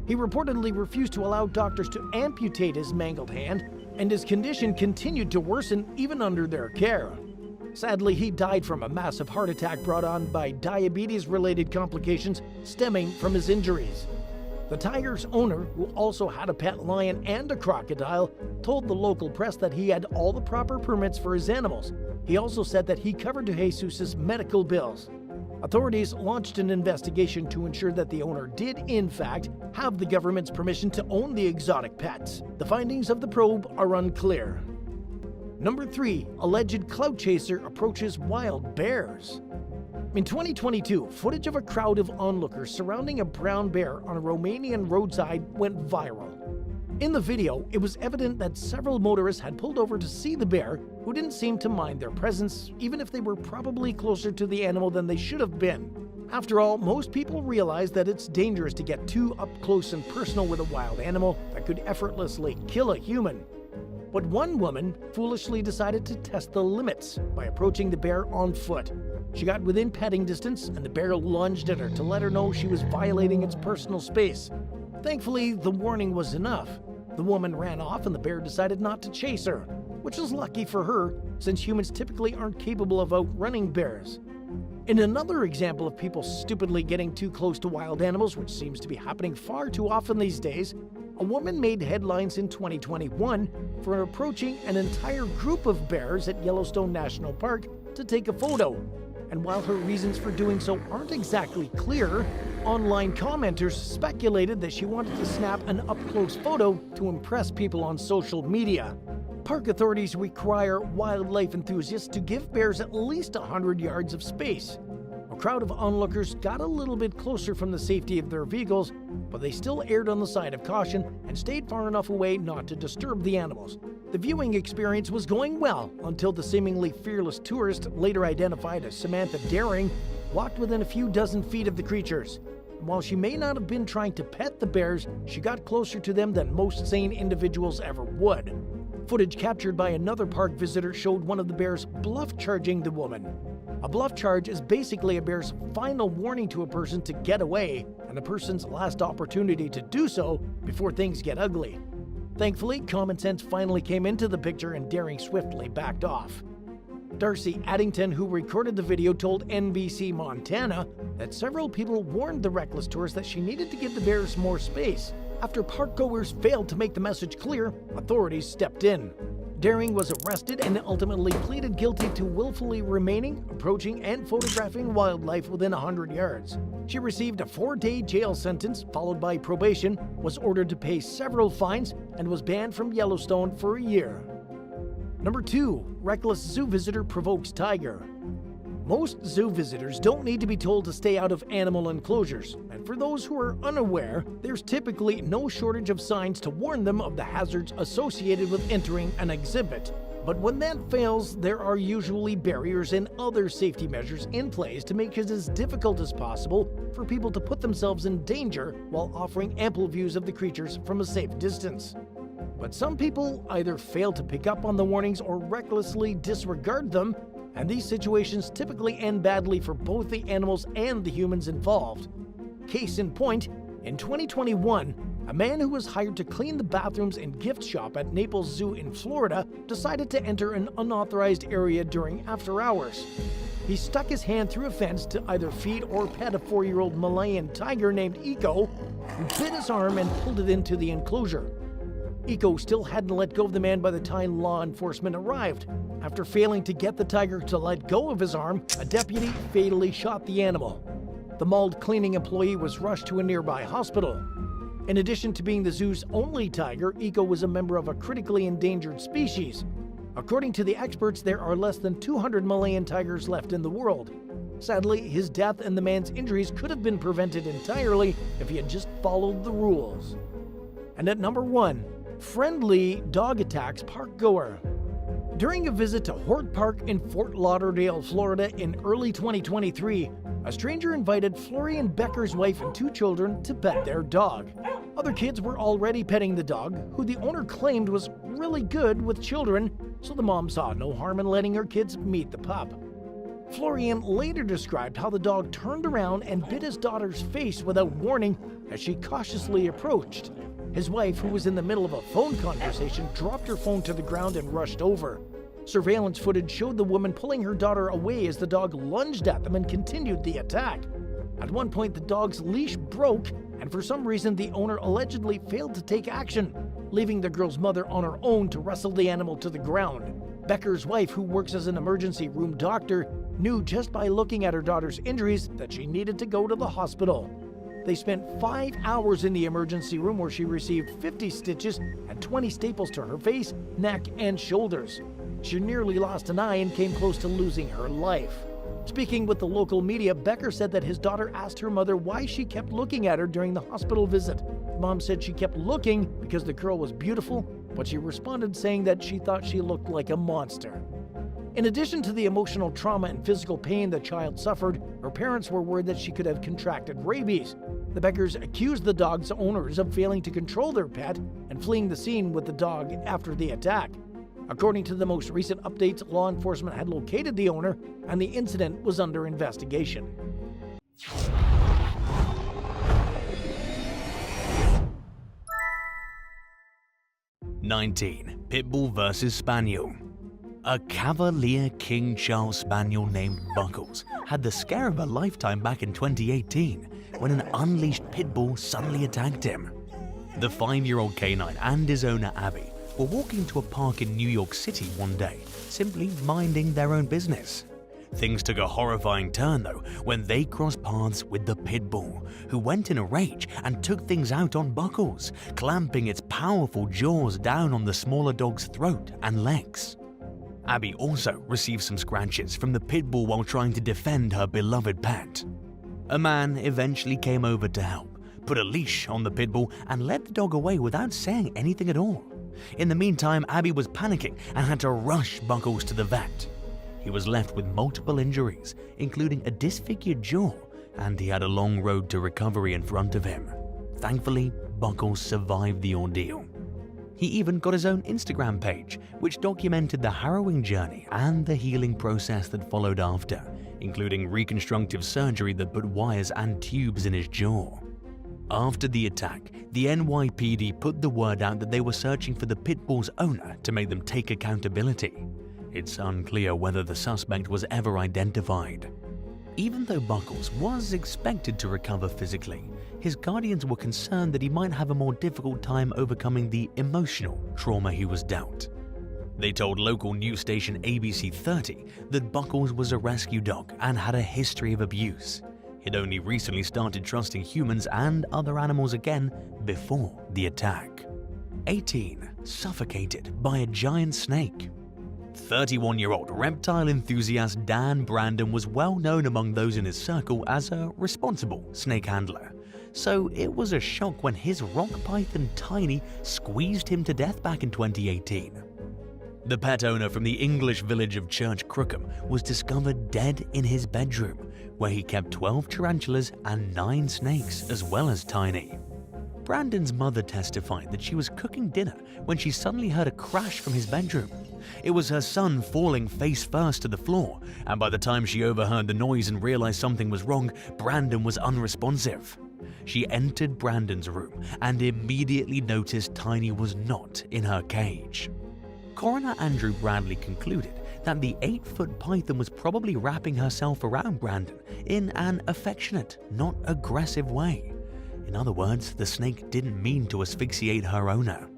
He reportedly refused to allow doctors to amputate his mangled hand, and his condition continued to worsen even under their care. Sadly, he died from a massive heart attack brought on by diabetes-related complications stemming from his injuries. The tiger's owner, who also had a pet lion and a crocodile, told the local press that he had all the proper permits for his animals. He also said that he covered De Jesus' medical bills. Authorities launched an investigation to ensure that the owner did, in fact, have the government's permission to own the exotic pets. The findings of the probe are unclear. Number 3. Alleged clout chaser approaches wild bears. In 2022, footage of a crowd of onlookers surrounding a brown bear on a Romanian roadside went viral. In the video, it was evident that several motorists had pulled over to see the bear, who didn't seem to mind their presence, even if they were probably closer to the animal than they should have been. After all, most people realize that it's dangerous to get too up close and personal with a wild animal that could effortlessly kill a human. But one woman foolishly decided to test the limits by approaching the bear on foot. She got within petting distance, and the bear lunged at her to let her know she was violating its personal space. Thankfully, the warning was enough. The woman ran off, and the bear decided not to chase her, which is lucky for her, since humans typically aren't capable of outrunning bears. In another example of people stupidly getting too close to wild animals, which seems to be happening far too often these days, a woman made headlines in 2021 for approaching an entire group of bears at Yellowstone National Park to take a photo. And while her reasons for doing so aren't exactly clear, online commenters speculated that she wanted to snap an up-close photo to impress people on social media. Park authorities require wildlife enthusiasts to give bears at least 100 yards of space. A crowd of onlookers got a little bit closer from the safety of their vehicles, but they still erred on the side of caution and stayed far enough away not to disturb the animals. The viewing experience was going well until the seemingly fearless tourist, later identified as Samantha Daring, walked within a few dozen feet of the creatures. while she may not have been trying to pet the bears, she got closer to them than most sane individuals ever would. Footage captured by another park visitor showed one of the bears bluff charging the woman. A bluff charge is basically a bear's final warning to a person to get away, and the person's last opportunity to do so before things get ugly. Thankfully, common sense finally came into the picture and Daring swiftly backed off. Darcy Addington, who recorded the video, told NBC Montana that several people warned the reckless tourist that she needed to give the bears more space. After parkgoers failed to make the message clear, authorities stepped in. Daring was arrested and ultimately pleaded guilty to willfully remaining, approaching, and photographing wildlife within 100 yards. She received a 4-day jail sentence, followed by probation, was ordered to pay several fines, and was banned from Yellowstone for a year. Number 2. Reckless zoo visitor provokes tiger. Most zoo visitors don't need to be told to stay out of animal enclosures, and for those who are unaware, there's typically no shortage of signs to warn them of the hazards associated with entering an exhibit. But when that fails, there are usually barriers and other safety measures in place to make it as difficult as possible for people to put themselves in danger while offering ample views of the creatures from a safe distance. But some people either fail to pick up on the warnings or recklessly disregard them, and these situations typically end badly for both the animals and the humans involved. Case in point, in 2021, a man who was hired to clean the bathrooms and gift shop at Naples Zoo in Florida decided to enter an unauthorized area during after hours. He stuck his hand through a fence to either feed or pet a 4-year-old Malayan tiger named Eco, who bit his arm and pulled it into the enclosure. Eco still hadn't let go of the man by the time law enforcement arrived. After failing to get the tiger to let go of his arm, a deputy fatally shot the animal. The mauled cleaning employee was rushed to a nearby hospital. In addition to being the zoo's only tiger, Eco was a member of a critically endangered species. According to the experts, there are less than 200 Malayan tigers left in the world. Sadly, his death and the man's injuries could have been prevented entirely if he had just followed the rules. And at number 1, friendly dog attacks park goer. During a visit to Hort Park in Fort Lauderdale, Florida in early 2023, a stranger invited Florian Becker's wife and 2 children to pet their dog. Other kids were already petting the dog, who the owner claimed was really good with children, so the mom saw no harm in letting her kids meet the pup. Florian later described how the dog turned around and bit his daughter's face without warning as she cautiously approached. His wife, who was in the middle of a phone conversation, dropped her phone to the ground and rushed over. Surveillance footage showed the woman pulling her daughter away as the dog lunged at them and continued the attack. At one point, the dog's leash broke, and for some reason, the owner allegedly failed to take action, leaving the girl's mother on her own to wrestle the animal to the ground. Becker's wife, who works as an emergency room doctor, knew just by looking at her daughter's injuries that she needed to go to the hospital. They spent 5 hours in the emergency room where she received 50 stitches and 20 staples to her face, neck, and shoulders. She nearly lost an eye and came close to losing her life. Speaking with the local media, Becker said that his daughter asked her mother why she kept looking at her during the hospital visit. Mom said she kept looking because the girl was beautiful, but she responded saying that she thought she looked like a monster. In addition to the emotional trauma and physical pain the child suffered, her parents were worried that she could have contracted rabies. The Beckers accused the dog's owners of failing to control their pet and fleeing the scene with the dog after the attack. According to the most recent updates, law enforcement had located the owner and the incident was under investigation. (19) Pitbull vs. Spaniel. A Cavalier King Charles Spaniel named Buckles had the scare of a lifetime back in 2018 when an unleashed Pitbull suddenly attacked him. The 5-year-old canine and his owner Abby were walking to a park in New York City one day, simply minding their own business. Things took a horrifying turn though when they crossed paths with the Pitbull, who went in a rage and took things out on Buckles, clamping its powerful jaws down on the smaller dog's throat and legs. Abby also received some scratches from the Pitbull while trying to defend her beloved pet. A man eventually came over to help, put a leash on the Pitbull and led the dog away without saying anything at all. In the meantime, Abby was panicking and had to rush Buckles to the vet. He was left with multiple injuries, including a disfigured jaw, and he had a long road to recovery in front of him. Thankfully, Buckles survived the ordeal. He even got his own Instagram page, which documented the harrowing journey and the healing process that followed after, including reconstructive surgery that put wires and tubes in his jaw. After the attack, the NYPD put the word out that they were searching for the Pitbull's owner to make them take accountability. It's unclear whether the suspect was ever identified. Even though Buckles was expected to recover physically, his guardians were concerned that he might have a more difficult time overcoming the emotional trauma he was dealt. They told local news station ABC 30 that Buckles was a rescue dog and had a history of abuse. He'd only recently started trusting humans and other animals again before the attack. 18. Suffocated by a giant snake. 31-year-old reptile enthusiast Dan Brandon was well known among those in his circle as a responsible snake handler. So it was a shock when his rock python Tiny squeezed him to death back in 2018. The pet owner from the English village of Church Crookham was discovered dead in his bedroom, where he kept 12 tarantulas and 9 snakes, as well as Tiny. Brandon's mother testified that she was cooking dinner when she suddenly heard a crash from his bedroom. It was her son falling face first to the floor, and by the time she overheard the noise and realized something was wrong, Brandon was unresponsive. She entered Brandon's room and immediately noticed Tiny was not in her cage. Coroner Andrew Bradley concluded that the 8-foot python was probably wrapping herself around Brandon in an affectionate, not aggressive way. In other words, the snake didn't mean to asphyxiate her owner.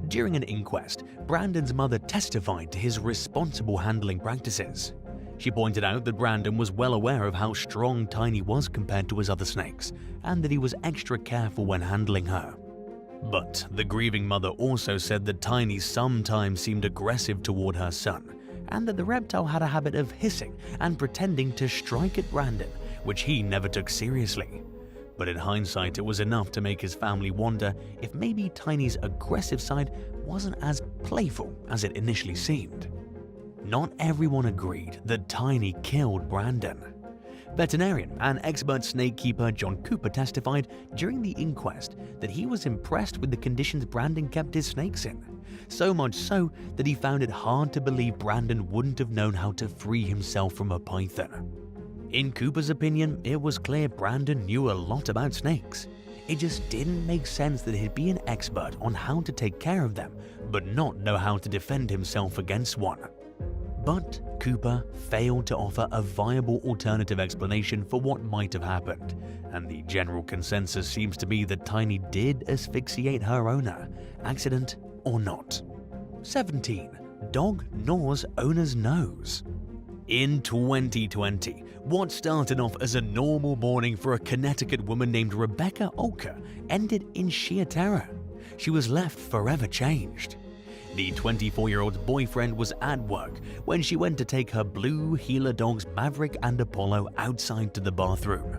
During an inquest, Brandon's mother testified to his responsible handling practices. She pointed out that Brandon was well aware of how strong Tiny was compared to his other snakes, and that he was extra careful when handling her. But the grieving mother also said that Tiny sometimes seemed aggressive toward her son, and that the reptile had a habit of hissing and pretending to strike at Brandon, which he never took seriously. But in hindsight, it was enough to make his family wonder if maybe Tiny's aggressive side wasn't as playful as it initially seemed. Not everyone agreed that Tiny killed Brandon. Veterinarian and expert snake keeper John Cooper testified during the inquest that he was impressed with the conditions Brandon kept his snakes in, so much so that he found it hard to believe Brandon wouldn't have known how to free himself from a python. In Cooper's opinion, it was clear Brandon knew a lot about snakes. It just didn't make sense that he'd be an expert on how to take care of them, but not know how to defend himself against one. But Cooper failed to offer a viable alternative explanation for what might have happened, and the general consensus seems to be that Tiny did asphyxiate her owner, accident or not. 17. Dog gnaws owner's nose. In 2020, what started off as a normal morning for a Connecticut woman named Rebecca Olker ended in sheer terror. She was left forever changed. The 24-year-old's boyfriend was at work when she went to take her blue heeler dogs Maverick and Apollo outside to the bathroom.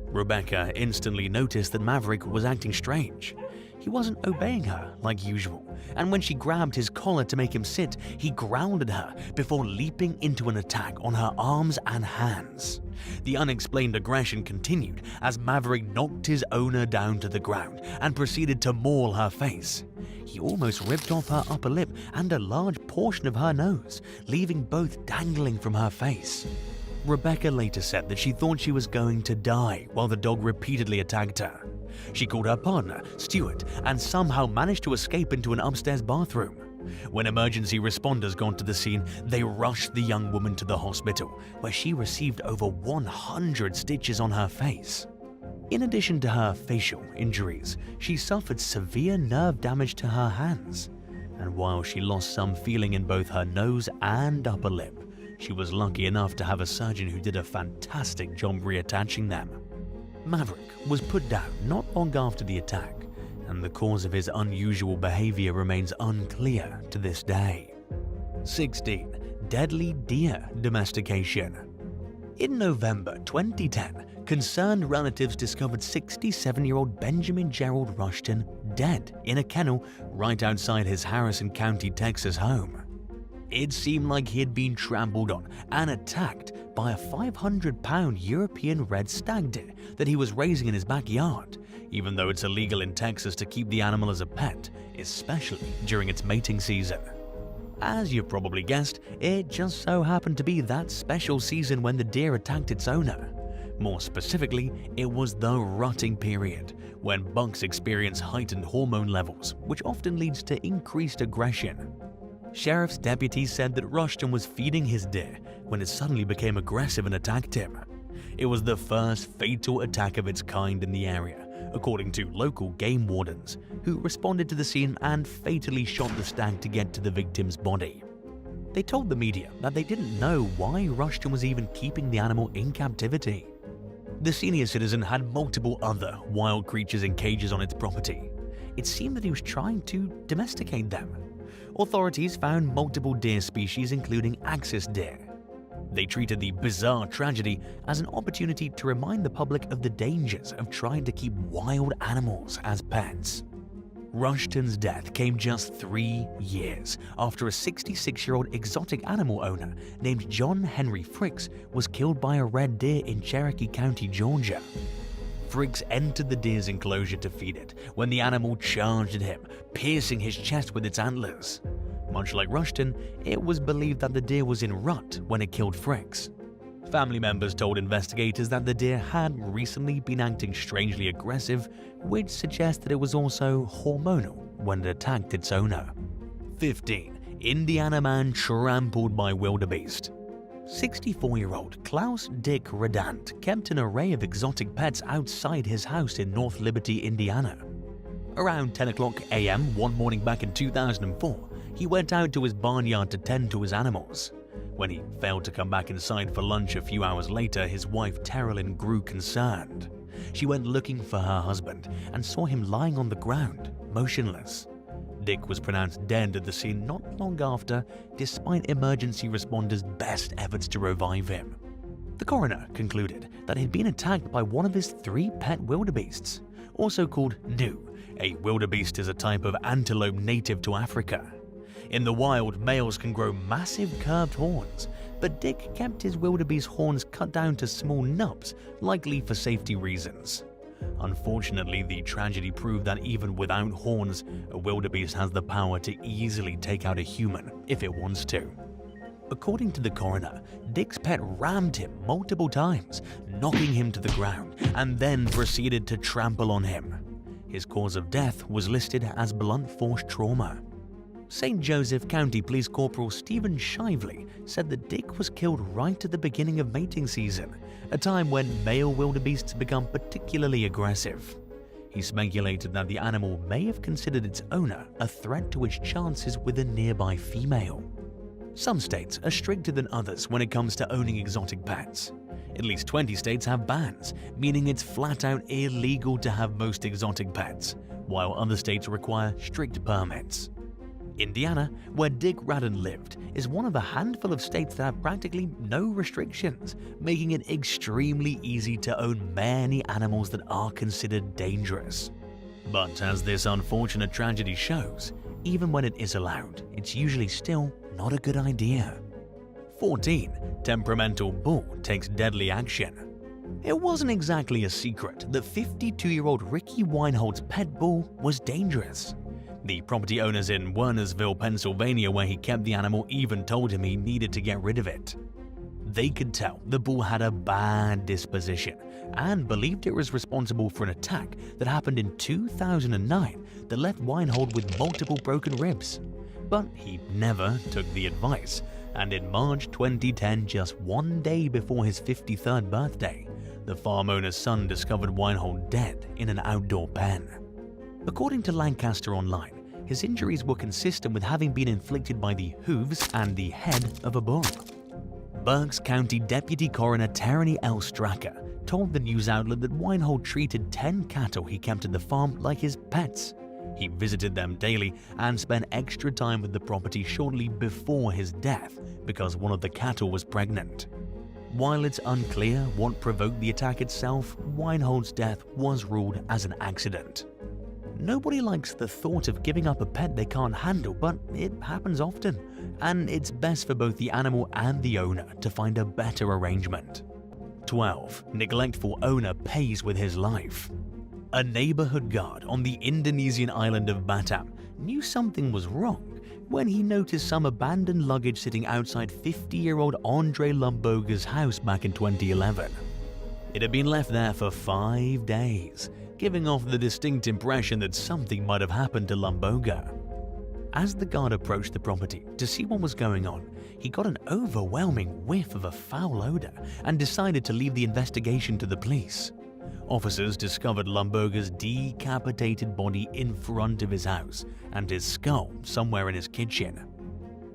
Rebecca instantly noticed that Maverick was acting strange. He wasn't obeying her like usual, and when she grabbed his collar to make him sit, he growled at her before leaping into an attack on her arms and hands. The unexplained aggression continued as Maverick knocked his owner down to the ground and proceeded to maul her face. He almost ripped off her upper lip and a large portion of her nose, leaving both dangling from her face. Rebecca later said that she thought she was going to die while the dog repeatedly attacked her. She called her partner, Stuart, and somehow managed to escape into an upstairs bathroom. When emergency responders got to the scene, they rushed the young woman to the hospital, where she received over 100 stitches on her face. In addition to her facial injuries, she suffered severe nerve damage to her hands. And while she lost some feeling in both her nose and upper lip, she was lucky enough to have a surgeon who did a fantastic job reattaching them. Maverick was put down not long after the attack, and the cause of his unusual behavior remains unclear to this day. 16. Deadly deer domestication. In November 2010, concerned relatives discovered 67-year-old Benjamin Gerald Rushton dead in a kennel right outside his Harrison County, Texas home. It seemed like he had been trampled on and attacked by a 500-pound European red stag deer that he was raising in his backyard, even though it's illegal in Texas to keep the animal as a pet, especially during its mating season. As you've probably guessed, it just so happened to be that special season when the deer attacked its owner. More specifically, it was the rutting period, when bucks experience heightened hormone levels, which often leads to increased aggression. Sheriff's deputies said that Rushton was feeding his deer when it suddenly became aggressive and attacked him. It was the first fatal attack of its kind in the area, according to local game wardens, who responded to the scene and fatally shot the stag to get to the victim's body. They told the media that they didn't know why Rushton was even keeping the animal in captivity. The senior citizen had multiple other wild creatures in cages on its property. It seemed that he was trying to domesticate them. Authorities found multiple deer species, including axis deer. They treated the bizarre tragedy as an opportunity to remind the public of the dangers of trying to keep wild animals as pets. Rushton's death came just 3 years after a 66-year-old exotic animal owner named John Henry Fricks was killed by a red deer in Cherokee County, Georgia. Fricks entered the deer's enclosure to feed it when the animal charged at him, piercing his chest with its antlers. Much like Rushton, it was believed that the deer was in rut when it killed Fricks. Family members told investigators that the deer had recently been acting strangely aggressive, which suggests that it was also hormonal when it attacked its owner. 15. Indiana man trampled by wildebeest. 64-year-old Klaus Dick Redant kept an array of exotic pets outside his house in North Liberty, Indiana. Around 10:00 a.m. one morning back in 2004, he went out to his barnyard to tend to his animals. When he failed to come back inside for lunch a few hours later, his wife Terilyn grew concerned. She went looking for her husband and saw him lying on the ground, motionless. Dick was pronounced dead at the scene not long after, despite emergency responders' best efforts to revive him. The coroner concluded that he'd been attacked by one of his 3 pet wildebeests, also called Gnu. A wildebeest is a type of antelope native to Africa. In the wild, males can grow massive curved horns, but Dick kept his wildebeest horns cut down to small nubs, likely for safety reasons. Unfortunately, the tragedy proved that even without horns, a wildebeest has the power to easily take out a human if it wants to. According to the coroner, Dick's pet rammed him multiple times, knocking him to the ground, and then proceeded to trample on him. His cause of death was listed as blunt force trauma. St. Joseph County Police Corporal Stephen Shively said that Dick was killed right at the beginning of mating season, a time when male wildebeests become particularly aggressive. He speculated that the animal may have considered its owner a threat to its chances with a nearby female. Some states are stricter than others when it comes to owning exotic pets. At least 20 states have bans, meaning it's flat out illegal to have most exotic pets, while other states require strict permits. Indiana, where Dick Radden lived, is one of a handful of states that have practically no restrictions, making it extremely easy to own many animals that are considered dangerous. But as this unfortunate tragedy shows, even when it is allowed, it's usually still not a good idea. 14. Temperamental bull takes deadly action. It wasn't exactly a secret that 52-year-old Ricky Weinhold's pet bull was dangerous. The property owners in Wernersville, Pennsylvania, where he kept the animal, even told him he needed to get rid of it. They could tell the bull had a bad disposition and believed it was responsible for an attack that happened in 2009 that left Weinhold with multiple broken ribs. But he never took the advice, and in March 2010, just one day before his 53rd birthday, the farm owner's son discovered Weinhold dead in an outdoor pen. According to Lancaster Online, his injuries were consistent with having been inflicted by the hooves and the head of a bull. Berks County Deputy Coroner Terry L. Stracker told the news outlet that Weinhold treated 10 cattle he kept at the farm like his pets. He visited them daily and spent extra time with the property shortly before his death because one of the cattle was pregnant. While it's unclear what provoked the attack itself, Weinhold's death was ruled as an accident. Nobody likes the thought of giving up a pet they can't handle, but it happens often, and it's best for both the animal and the owner to find a better arrangement. 12. Neglectful owner pays with his life. A neighborhood guard on the Indonesian island of Batam knew something was wrong when he noticed some abandoned luggage sitting outside 50-year-old Andre Lumboga's house back in 2011. It had been left there for 5 days, giving off the distinct impression that something might have happened to Lumboga. As the guard approached the property to see what was going on, he got an overwhelming whiff of a foul odor and decided to leave the investigation to the police. Officers discovered Lumboga's decapitated body in front of his house and his skull somewhere in his kitchen.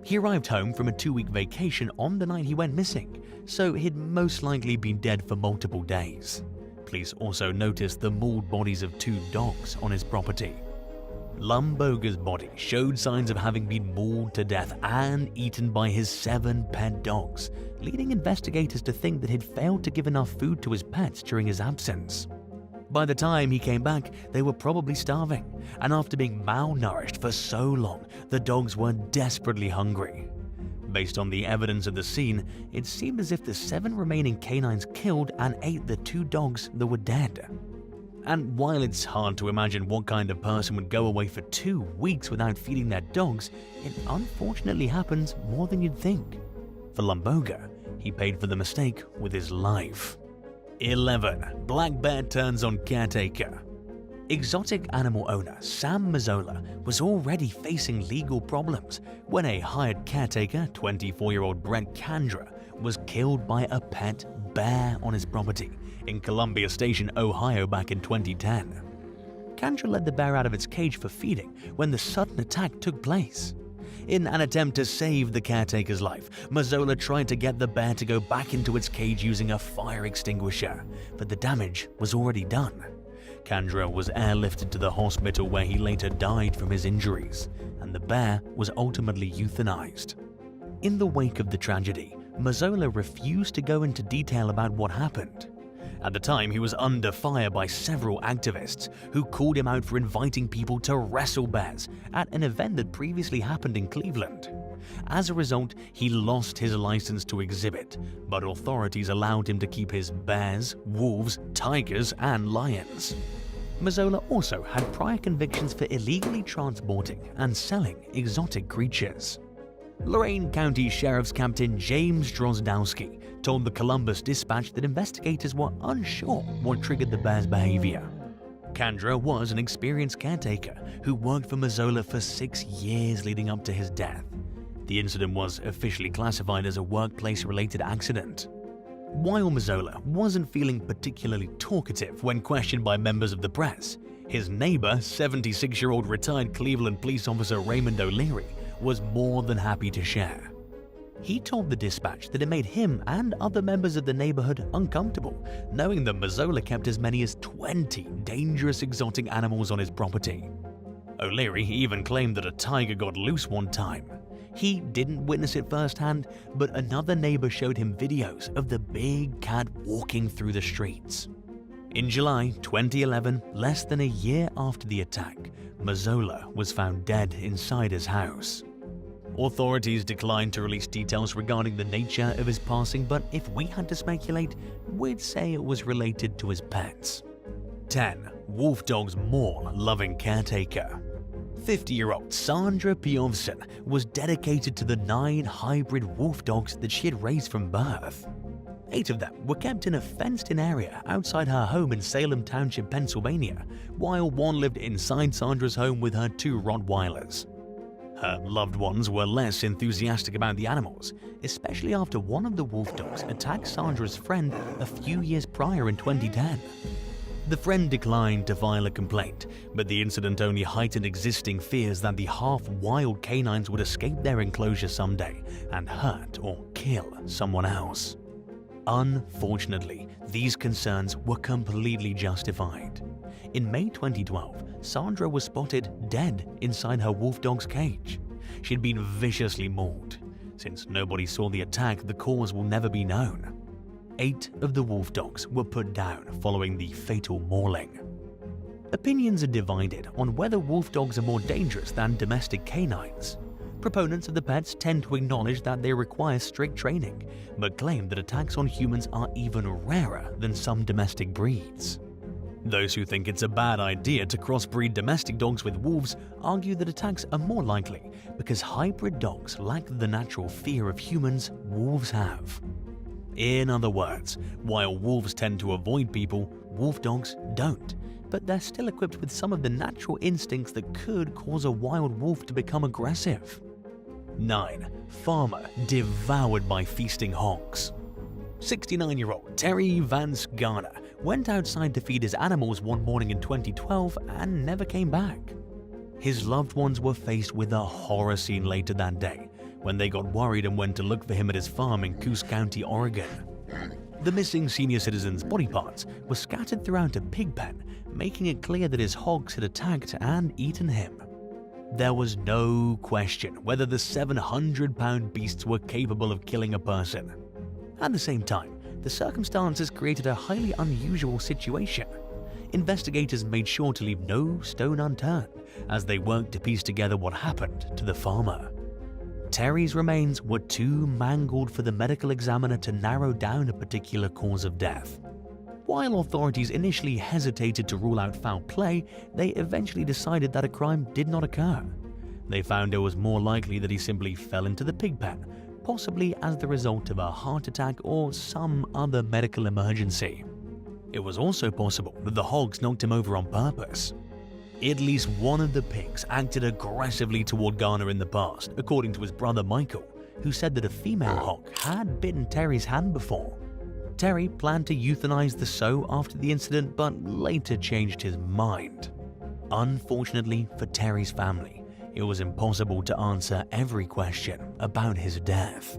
He arrived home from a 2-week vacation on the night he went missing, so he'd most likely been dead for multiple days. Police also noticed the mauled bodies of 2 dogs on his property. Lumboga's body showed signs of having been mauled to death and eaten by his 7 pet dogs, leading investigators to think that he'd failed to give enough food to his pets during his absence. By the time he came back, they were probably starving, and after being malnourished for so long, the dogs were desperately hungry. Based on the evidence of the scene, it seemed as if the 7 remaining canines killed and ate the 2 dogs that were dead. And while it's hard to imagine what kind of person would go away for 2 weeks without feeding their dogs, it unfortunately happens more than you'd think. For Lumboga, he paid for the mistake with his life. 11. Black bear turns on caretaker. Exotic animal owner Sam Mazzola was already facing legal problems when a hired caretaker, 24-year-old Brett Kandra, was killed by a pet bear on his property in Columbia Station, Ohio back in 2010. Kandra let the bear out of its cage for feeding when the sudden attack took place. In an attempt to save the caretaker's life, Mazzola tried to get the bear to go back into its cage using a fire extinguisher, but the damage was already done. Kandra was airlifted to the hospital where he later died from his injuries, and the bear was ultimately euthanized. In the wake of the tragedy, Mazzola refused to go into detail about what happened. At the time, he was under fire by several activists who called him out for inviting people to wrestle bears at an event that previously happened in Cleveland. As a result, he lost his license to exhibit, but authorities allowed him to keep his bears, wolves, tigers, and lions. Mazzola also had prior convictions for illegally transporting and selling exotic creatures. Lorain County Sheriff's Captain James Drozdowski told the Columbus Dispatch that investigators were unsure what triggered the bear's behavior. Kandra was an experienced caretaker who worked for Mazzola for 6 years leading up to his death. The incident was officially classified as a workplace-related accident. While Mazzola wasn't feeling particularly talkative when questioned by members of the press, his neighbor, 76-year-old retired Cleveland police officer Raymond O'Leary, was more than happy to share. He told the Dispatch that it made him and other members of the neighborhood uncomfortable, knowing that Mazzola kept as many as 20 dangerous exotic animals on his property. O'Leary even claimed that a tiger got loose one time. He didn't witness it firsthand, but another neighbor showed him videos of the big cat walking through the streets. In July 2011, less than a year after the attack, Mazzola was found dead inside his house. Authorities declined to release details regarding the nature of his passing, but if we had to speculate, we'd say it was related to his pets. 10. Wolf dogs maul loving caretaker. 50-year-old Sandra Piovsen was dedicated to the 9 hybrid wolf dogs that she had raised from birth. 8 of them were kept in a fenced-in area outside her home in Salem Township, Pennsylvania, while 1 lived inside Sandra's home with her 2 Rottweilers. Her loved ones were less enthusiastic about the animals, especially after one of the wolf dogs attacked Sandra's friend a few years prior in 2010. The friend declined to file a complaint, but the incident only heightened existing fears that the half-wild canines would escape their enclosure someday and hurt or kill someone else. Unfortunately, these concerns were completely justified. In May 2012, Sandra was spotted dead inside her wolf dog's cage. She'd been viciously mauled. Since nobody saw the attack, the cause will never be known. 8 of the wolf dogs were put down following the fatal mauling. Opinions are divided on whether wolf dogs are more dangerous than domestic canines. Proponents of the pets tend to acknowledge that they require strict training, but claim that attacks on humans are even rarer than some domestic breeds. Those who think it's a bad idea to crossbreed domestic dogs with wolves argue that attacks are more likely because hybrid dogs lack the natural fear of humans wolves have. In other words, while wolves tend to avoid people, wolf dogs don't, but they're still equipped with some of the natural instincts that could cause a wild wolf to become aggressive. 9. Farmer devoured by feasting hogs. 69-year-old Terry Vance Garner went outside to feed his animals one morning in 2012 and never came back. His loved ones were faced with a horror scene later that day when they got worried and went to look for him at his farm in Coos County, Oregon. The missing senior citizen's body parts were scattered throughout a pig pen, making it clear that his hogs had attacked and eaten him. There was no question whether the 700-pound beasts were capable of killing a person. At the same time, the circumstances created a highly unusual situation. Investigators made sure to leave no stone unturned as they worked to piece together what happened to the farmer. Terry's remains were too mangled for the medical examiner to narrow down a particular cause of death. While authorities initially hesitated to rule out foul play, they eventually decided that a crime did not occur. They found it was more likely that he simply fell into the pig pen, possibly as the result of a heart attack or some other medical emergency. It was also possible that the hogs knocked him over on purpose. At least one of the pigs acted aggressively toward Garner in the past, according to his brother Michael, who said that a female hog had bitten Terry's hand before. Terry planned to euthanize the sow after the incident, but later changed his mind. Unfortunately for Terry's family, it was impossible to answer every question about his death.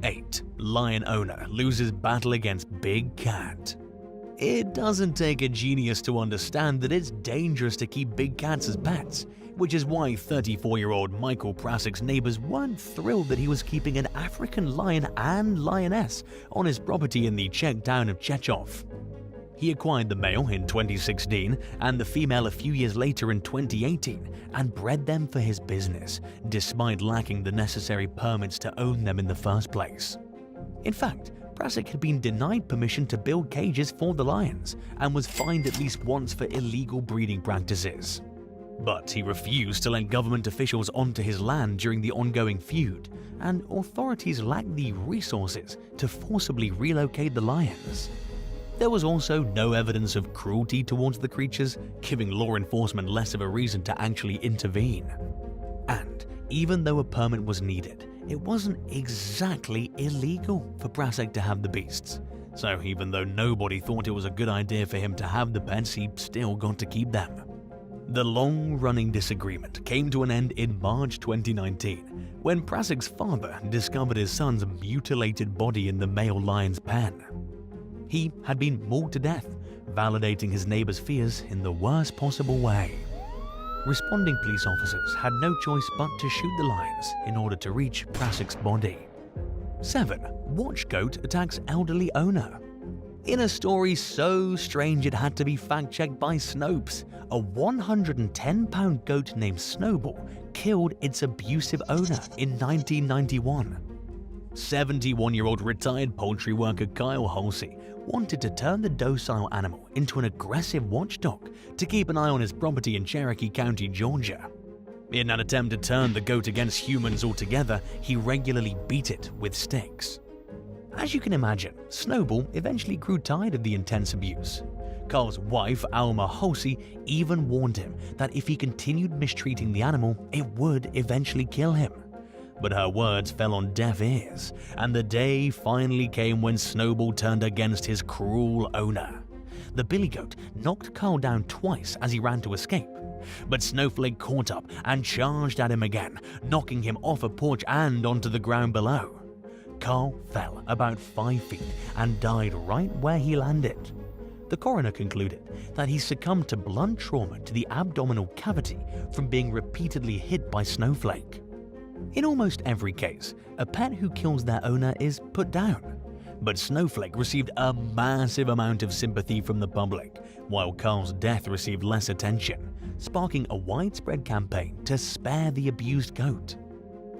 8. Lion owner loses battle against big cat. It doesn't take a genius to understand that it's dangerous to keep big cats as pets, which is why 34-year-old Michael Prasik's neighbors weren't thrilled that he was keeping an African lion and lioness on his property in the Czech town of Chechov. He acquired the male in 2016 and the female a few years later in 2018 and bred them for his business, despite lacking the necessary permits to own them in the first place. In fact, Prasik had been denied permission to build cages for the lions and was fined at least once for illegal breeding practices. But he refused to let government officials onto his land during the ongoing feud, and authorities lacked the resources to forcibly relocate the lions. There was also no evidence of cruelty towards the creatures, giving law enforcement less of a reason to actually intervene. And even though a permit was needed, it wasn't exactly illegal for Prasek to have the beasts. So even though nobody thought it was a good idea for him to have the pets, he still got to keep them. The long-running disagreement came to an end in March 2019, when Prasek's father discovered his son's mutilated body in the male lion's pen. He had been mauled to death, validating his neighbor's fears in the worst possible way. Responding police officers had no choice but to shoot the lions in order to reach Prasek's body. 7. Watch goat attacks elderly owner. In a story so strange it had to be fact-checked by Snopes, a 110-pound goat named Snowball killed its abusive owner in 1991. 71-year-old retired poultry worker Kyle Halsey wanted to turn the docile animal into an aggressive watchdog to keep an eye on his property in Cherokee County, Georgia. In an attempt to turn the goat against humans altogether, he regularly beat it with sticks. As you can imagine, Snowball eventually grew tired of the intense abuse. Carl's wife, Alma Halsey, even warned him that if he continued mistreating the animal, it would eventually kill him. But her words fell on deaf ears, and the day finally came when Snowball turned against his cruel owner. The billy goat knocked Carl down twice as he ran to escape, but Snowflake caught up and charged at him again, knocking him off a porch and onto the ground below. Carl fell about 5 feet and died right where he landed. The coroner concluded that he succumbed to blunt trauma to the abdominal cavity from being repeatedly hit by Snowflake. In almost every case, a pet who kills their owner is put down. But Snowflake received a massive amount of sympathy from the public, while Carl's death received less attention, sparking a widespread campaign to spare the abused goat.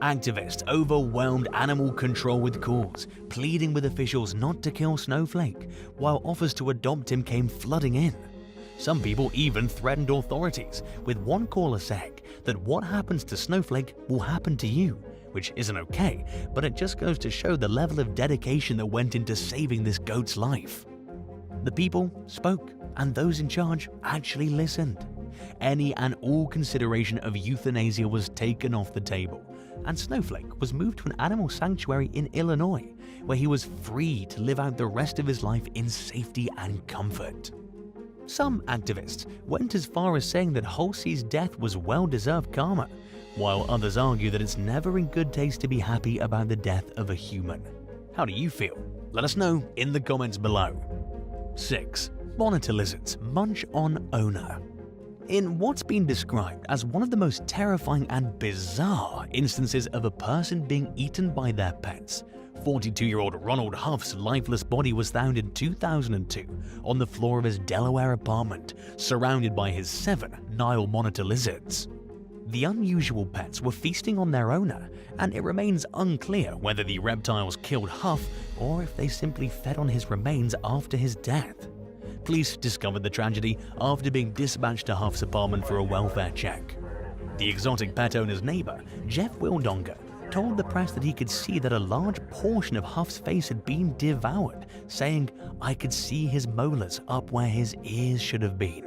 Activists overwhelmed animal control with calls, pleading with officials not to kill Snowflake, while offers to adopt him came flooding in. Some people even threatened authorities, with one caller saying that what happens to Snowflake will happen to you, which isn't okay, but it just goes to show the level of dedication that went into saving this goat's life. The people spoke, and those in charge actually listened. Any and all consideration of euthanasia was taken off the table, and Snowflake was moved to an animal sanctuary in Illinois, where he was free to live out the rest of his life in safety and comfort. Some activists went as far as saying that Halsey's death was well-deserved karma, while others argue that it's never in good taste to be happy about the death of a human. How do you feel? Let us know in the comments below. 6. Monitor lizards munch on owner. In what's been described as one of the most terrifying and bizarre instances of a person being eaten by their pets, 42-year-old Ronald Huff's lifeless body was found in 2002 on the floor of his Delaware apartment, surrounded by his 7 Nile monitor lizards. The unusual pets were feasting on their owner, and it remains unclear whether the reptiles killed Huff or if they simply fed on his remains after his death. Police discovered the tragedy after being dispatched to Huff's apartment for a welfare check. The exotic pet owner's neighbor, Jeff Wildonger, told the press that he could see that a large portion of Huff's face had been devoured, saying, "I could see his molars up where his ears should have been."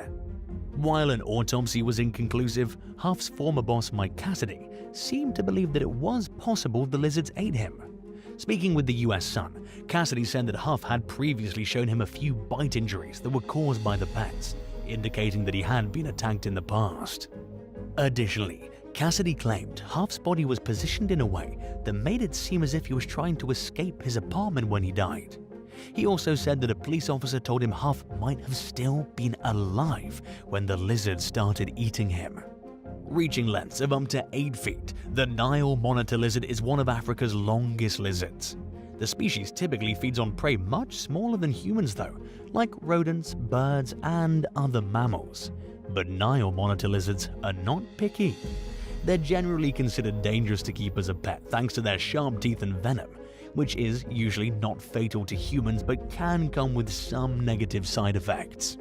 While an autopsy was inconclusive, Huff's former boss Mike Cassidy seemed to believe that it was possible the lizards ate him. Speaking with the US Sun, Cassidy said that Huff had previously shown him a few bite injuries that were caused by the pets, indicating that he had been attacked in the past. Additionally, Cassidy claimed Huff's body was positioned in a way that made it seem as if he was trying to escape his apartment when he died. He also said that a police officer told him Huff might have still been alive when the lizard started eating him. Reaching lengths of up to 8 feet, the Nile monitor lizard is one of Africa's longest lizards. The species typically feeds on prey much smaller than humans though, like rodents, birds, and other mammals. But Nile monitor lizards are not picky. They're generally considered dangerous to keep as a pet thanks to their sharp teeth and venom, which is usually not fatal to humans but can come with some negative side effects.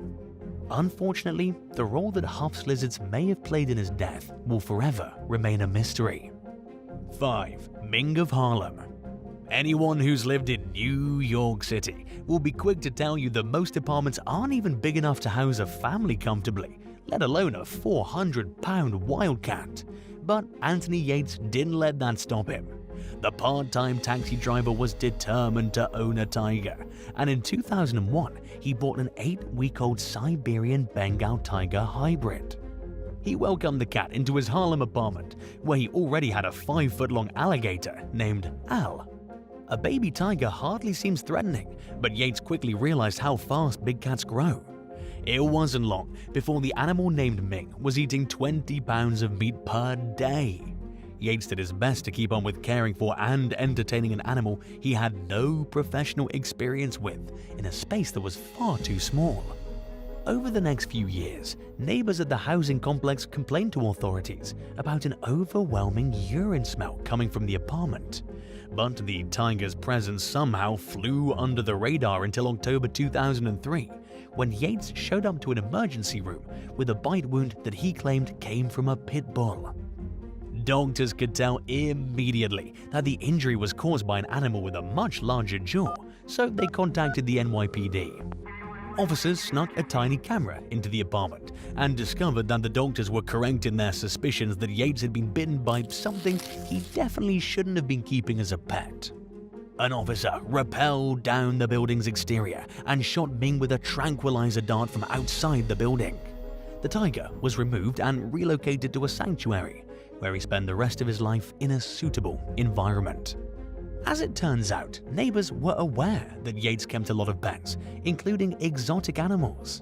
Unfortunately, the role that Huff's lizards may have played in his death will forever remain a mystery. 5. Ming of Harlem. Anyone who's lived in New York City will be quick to tell you that most apartments aren't even big enough to house a family comfortably, let alone a 400-pound wildcat. But Anthony Yates didn't let that stop him. The part-time taxi driver was determined to own a tiger, and in 2001, he bought an 8-week-old Siberian Bengal tiger hybrid. He welcomed the cat into his Harlem apartment, where he already had a 5-foot-long alligator named Al. A baby tiger hardly seems threatening, but Yates quickly realized how fast big cats grow. It wasn't long before the animal named Ming was eating 20 pounds of meat per day. Yates did his best to keep on with caring for and entertaining an animal he had no professional experience with in a space that was far too small. Over the next few years, neighbors at the housing complex complained to authorities about an overwhelming urine smell coming from the apartment. But the tiger's presence somehow flew under the radar until October 2003, when Yates showed up to an emergency room with a bite wound that he claimed came from a pit bull. Doctors could tell immediately that the injury was caused by an animal with a much larger jaw, so they contacted the NYPD. Officers snuck a tiny camera into the apartment and discovered that the doctors were correct in their suspicions that Yates had been bitten by something he definitely shouldn't have been keeping as a pet. An officer rappelled down the building's exterior and shot Ming with a tranquilizer dart from outside the building. The tiger was removed and relocated to a sanctuary, where he spent the rest of his life in a suitable environment. As it turns out, neighbors were aware that Yates kept a lot of pets, including exotic animals.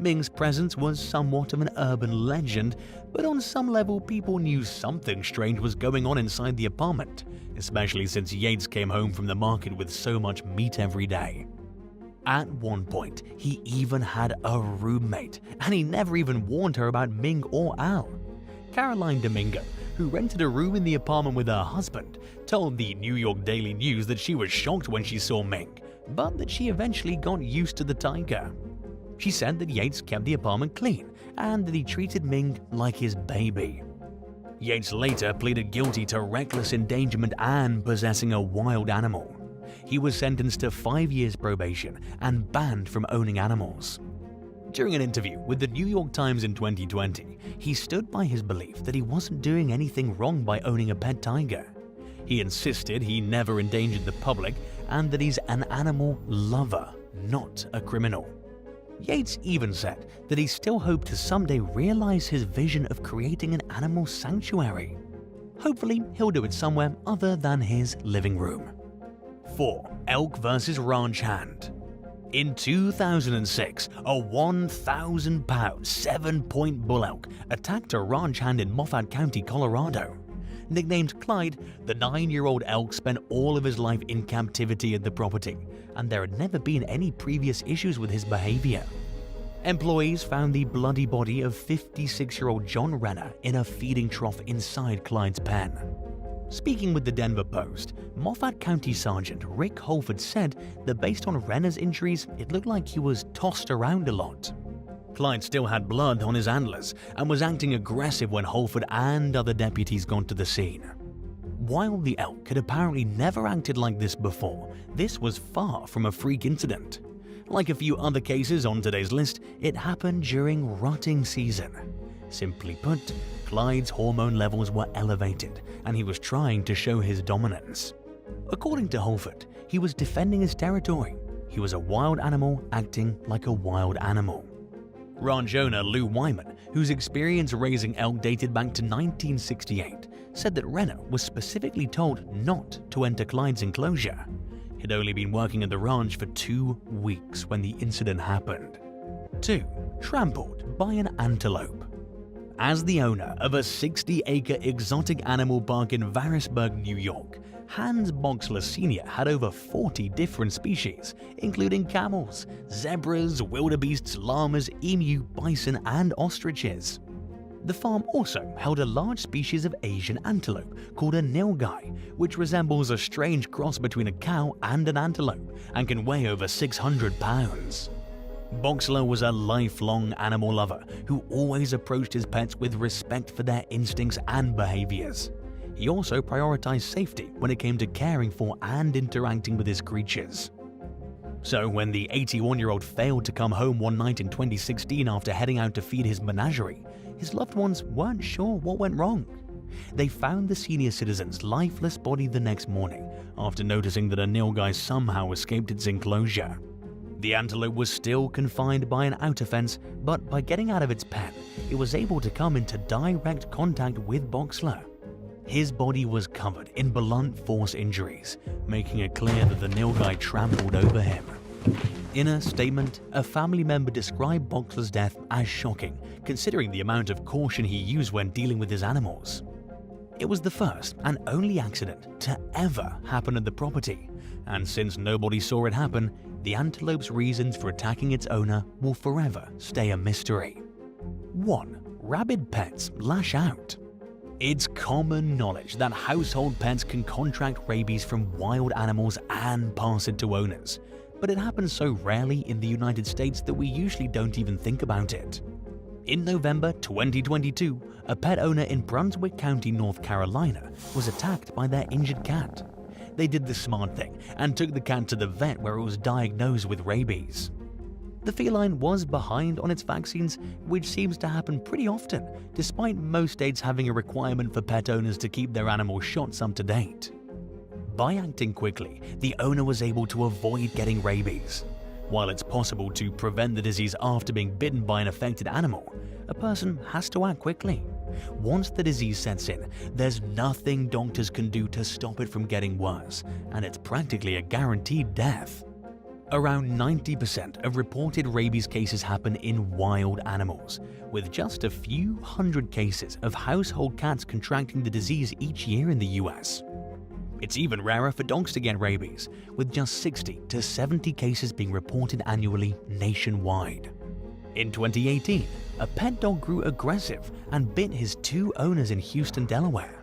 Ming's presence was somewhat of an urban legend, but on some level people knew something strange was going on inside the apartment, especially since Yates came home from the market with so much meat every day. At one point, he even had a roommate, and he never even warned her about Ming or Al. Caroline Domingo, who rented a room in the apartment with her husband, told the New York Daily News that she was shocked when she saw Ming, but that she eventually got used to the tiger. She said that Yates kept the apartment clean and that he treated Ming like his baby. Yates later pleaded guilty to reckless endangerment and possessing a wild animal. He was sentenced to 5 years probation and banned from owning animals. During an interview with the New York Times in 2020, he stood by his belief that he wasn't doing anything wrong by owning a pet tiger. He insisted he never endangered the public and that he's an animal lover, not a criminal. Yates even said that he still hoped to someday realize his vision of creating an animal sanctuary. Hopefully, he'll do it somewhere other than his living room. 4. Elk vs. Ranch Hand. In 2006, a 1,000-pound, 7-point bull elk attacked a ranch hand in Moffat County, Colorado. Nicknamed Clyde, the 9-year-old elk spent all of his life in captivity at the property, and there had never been any previous issues with his behavior. Employees found the bloody body of 56-year-old John Renner in a feeding trough inside Clyde's pen. Speaking with the Denver Post, Moffat County Sergeant Rick Holford said that based on Renner's injuries, it looked like he was tossed around a lot. Clyde still had blood on his antlers and was acting aggressive when Holford and other deputies got to the scene. While the elk had apparently never acted like this before, this was far from a freak incident. Like a few other cases on today's list, it happened during rutting season. Simply put, Clyde's hormone levels were elevated, and he was trying to show his dominance. According to Holford, he was defending his territory. He was a wild animal acting like a wild animal. Ranch owner Lou Wyman, whose experience raising elk dated back to 1968, said that Renner was specifically told not to enter Clyde's enclosure. He'd only been working at the ranch for 2 weeks when the incident happened. 2. Trampled by an antelope. As the owner of a 60-acre exotic animal park in Varrisburg, New York, Hans Boxler Sr. had over 40 different species, including camels, zebras, wildebeests, llamas, emu, bison, and ostriches. The farm also held a large species of Asian antelope called a nilgai, which resembles a strange cross between a cow and an antelope and can weigh over 600 pounds. Boxler was a lifelong animal lover who always approached his pets with respect for their instincts and behaviors. He also prioritized safety when it came to caring for and interacting with his creatures. So when the 81-year-old failed to come home one night in 2016 after heading out to feed his menagerie, his loved ones weren't sure what went wrong. They found the senior citizen's lifeless body the next morning after noticing that a nilgai somehow escaped its enclosure. The antelope was still confined by an outer fence, but by getting out of its pen, it was able to come into direct contact with Boxler. His body was covered in blunt force injuries, making it clear that the nilgai trampled over him. In a statement, a family member described Boxler's death as shocking, considering the amount of caution he used when dealing with his animals. It was the first and only accident to ever happen at the property, and since nobody saw it happen, the antelope's reasons for attacking its owner will forever stay a mystery. 1. Rabid pets lash out. It's common knowledge that household pets can contract rabies from wild animals and pass it to owners, but it happens so rarely in the United States that we usually don't even think about it. In November 2022, a pet owner in Brunswick County, North Carolina, was attacked by their injured cat. They did the smart thing and took the cat to the vet where it was diagnosed with rabies. The feline was behind on its vaccines, which seems to happen pretty often, despite most states having a requirement for pet owners to keep their animal shots up to date. By acting quickly, the owner was able to avoid getting rabies. While it's possible to prevent the disease after being bitten by an affected animal, a person has to act quickly. Once the disease sets in, there's nothing doctors can do to stop it from getting worse, and it's practically a guaranteed death. Around 90% of reported rabies cases happen in wild animals, with just a few hundred cases of household cats contracting the disease each year in the US. It's even rarer for dogs to get rabies, with just 60 to 70 cases being reported annually nationwide. In 2018, a pet dog grew aggressive and bit his 2 owners in Houston, Delaware.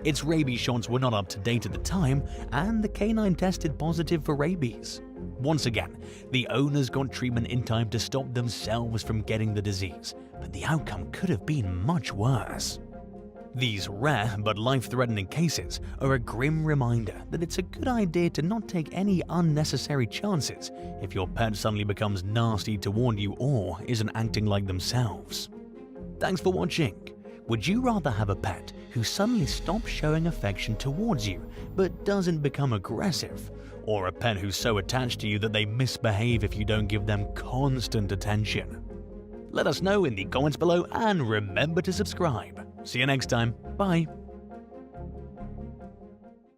Its rabies shots were not up to date at the time, and the canine tested positive for rabies. Once again, the owners got treatment in time to stop themselves from getting the disease, but the outcome could have been much worse. These rare but life-threatening cases are a grim reminder that it's a good idea to not take any unnecessary chances if your pet suddenly becomes nasty toward you or isn't acting like themselves. Thanks for watching. Would you rather have a pet who suddenly stops showing affection towards you but doesn't become aggressive, or a pet who's so attached to you that they misbehave if you don't give them constant attention? Let us know in the comments below, and remember to subscribe. See you next time. Bye.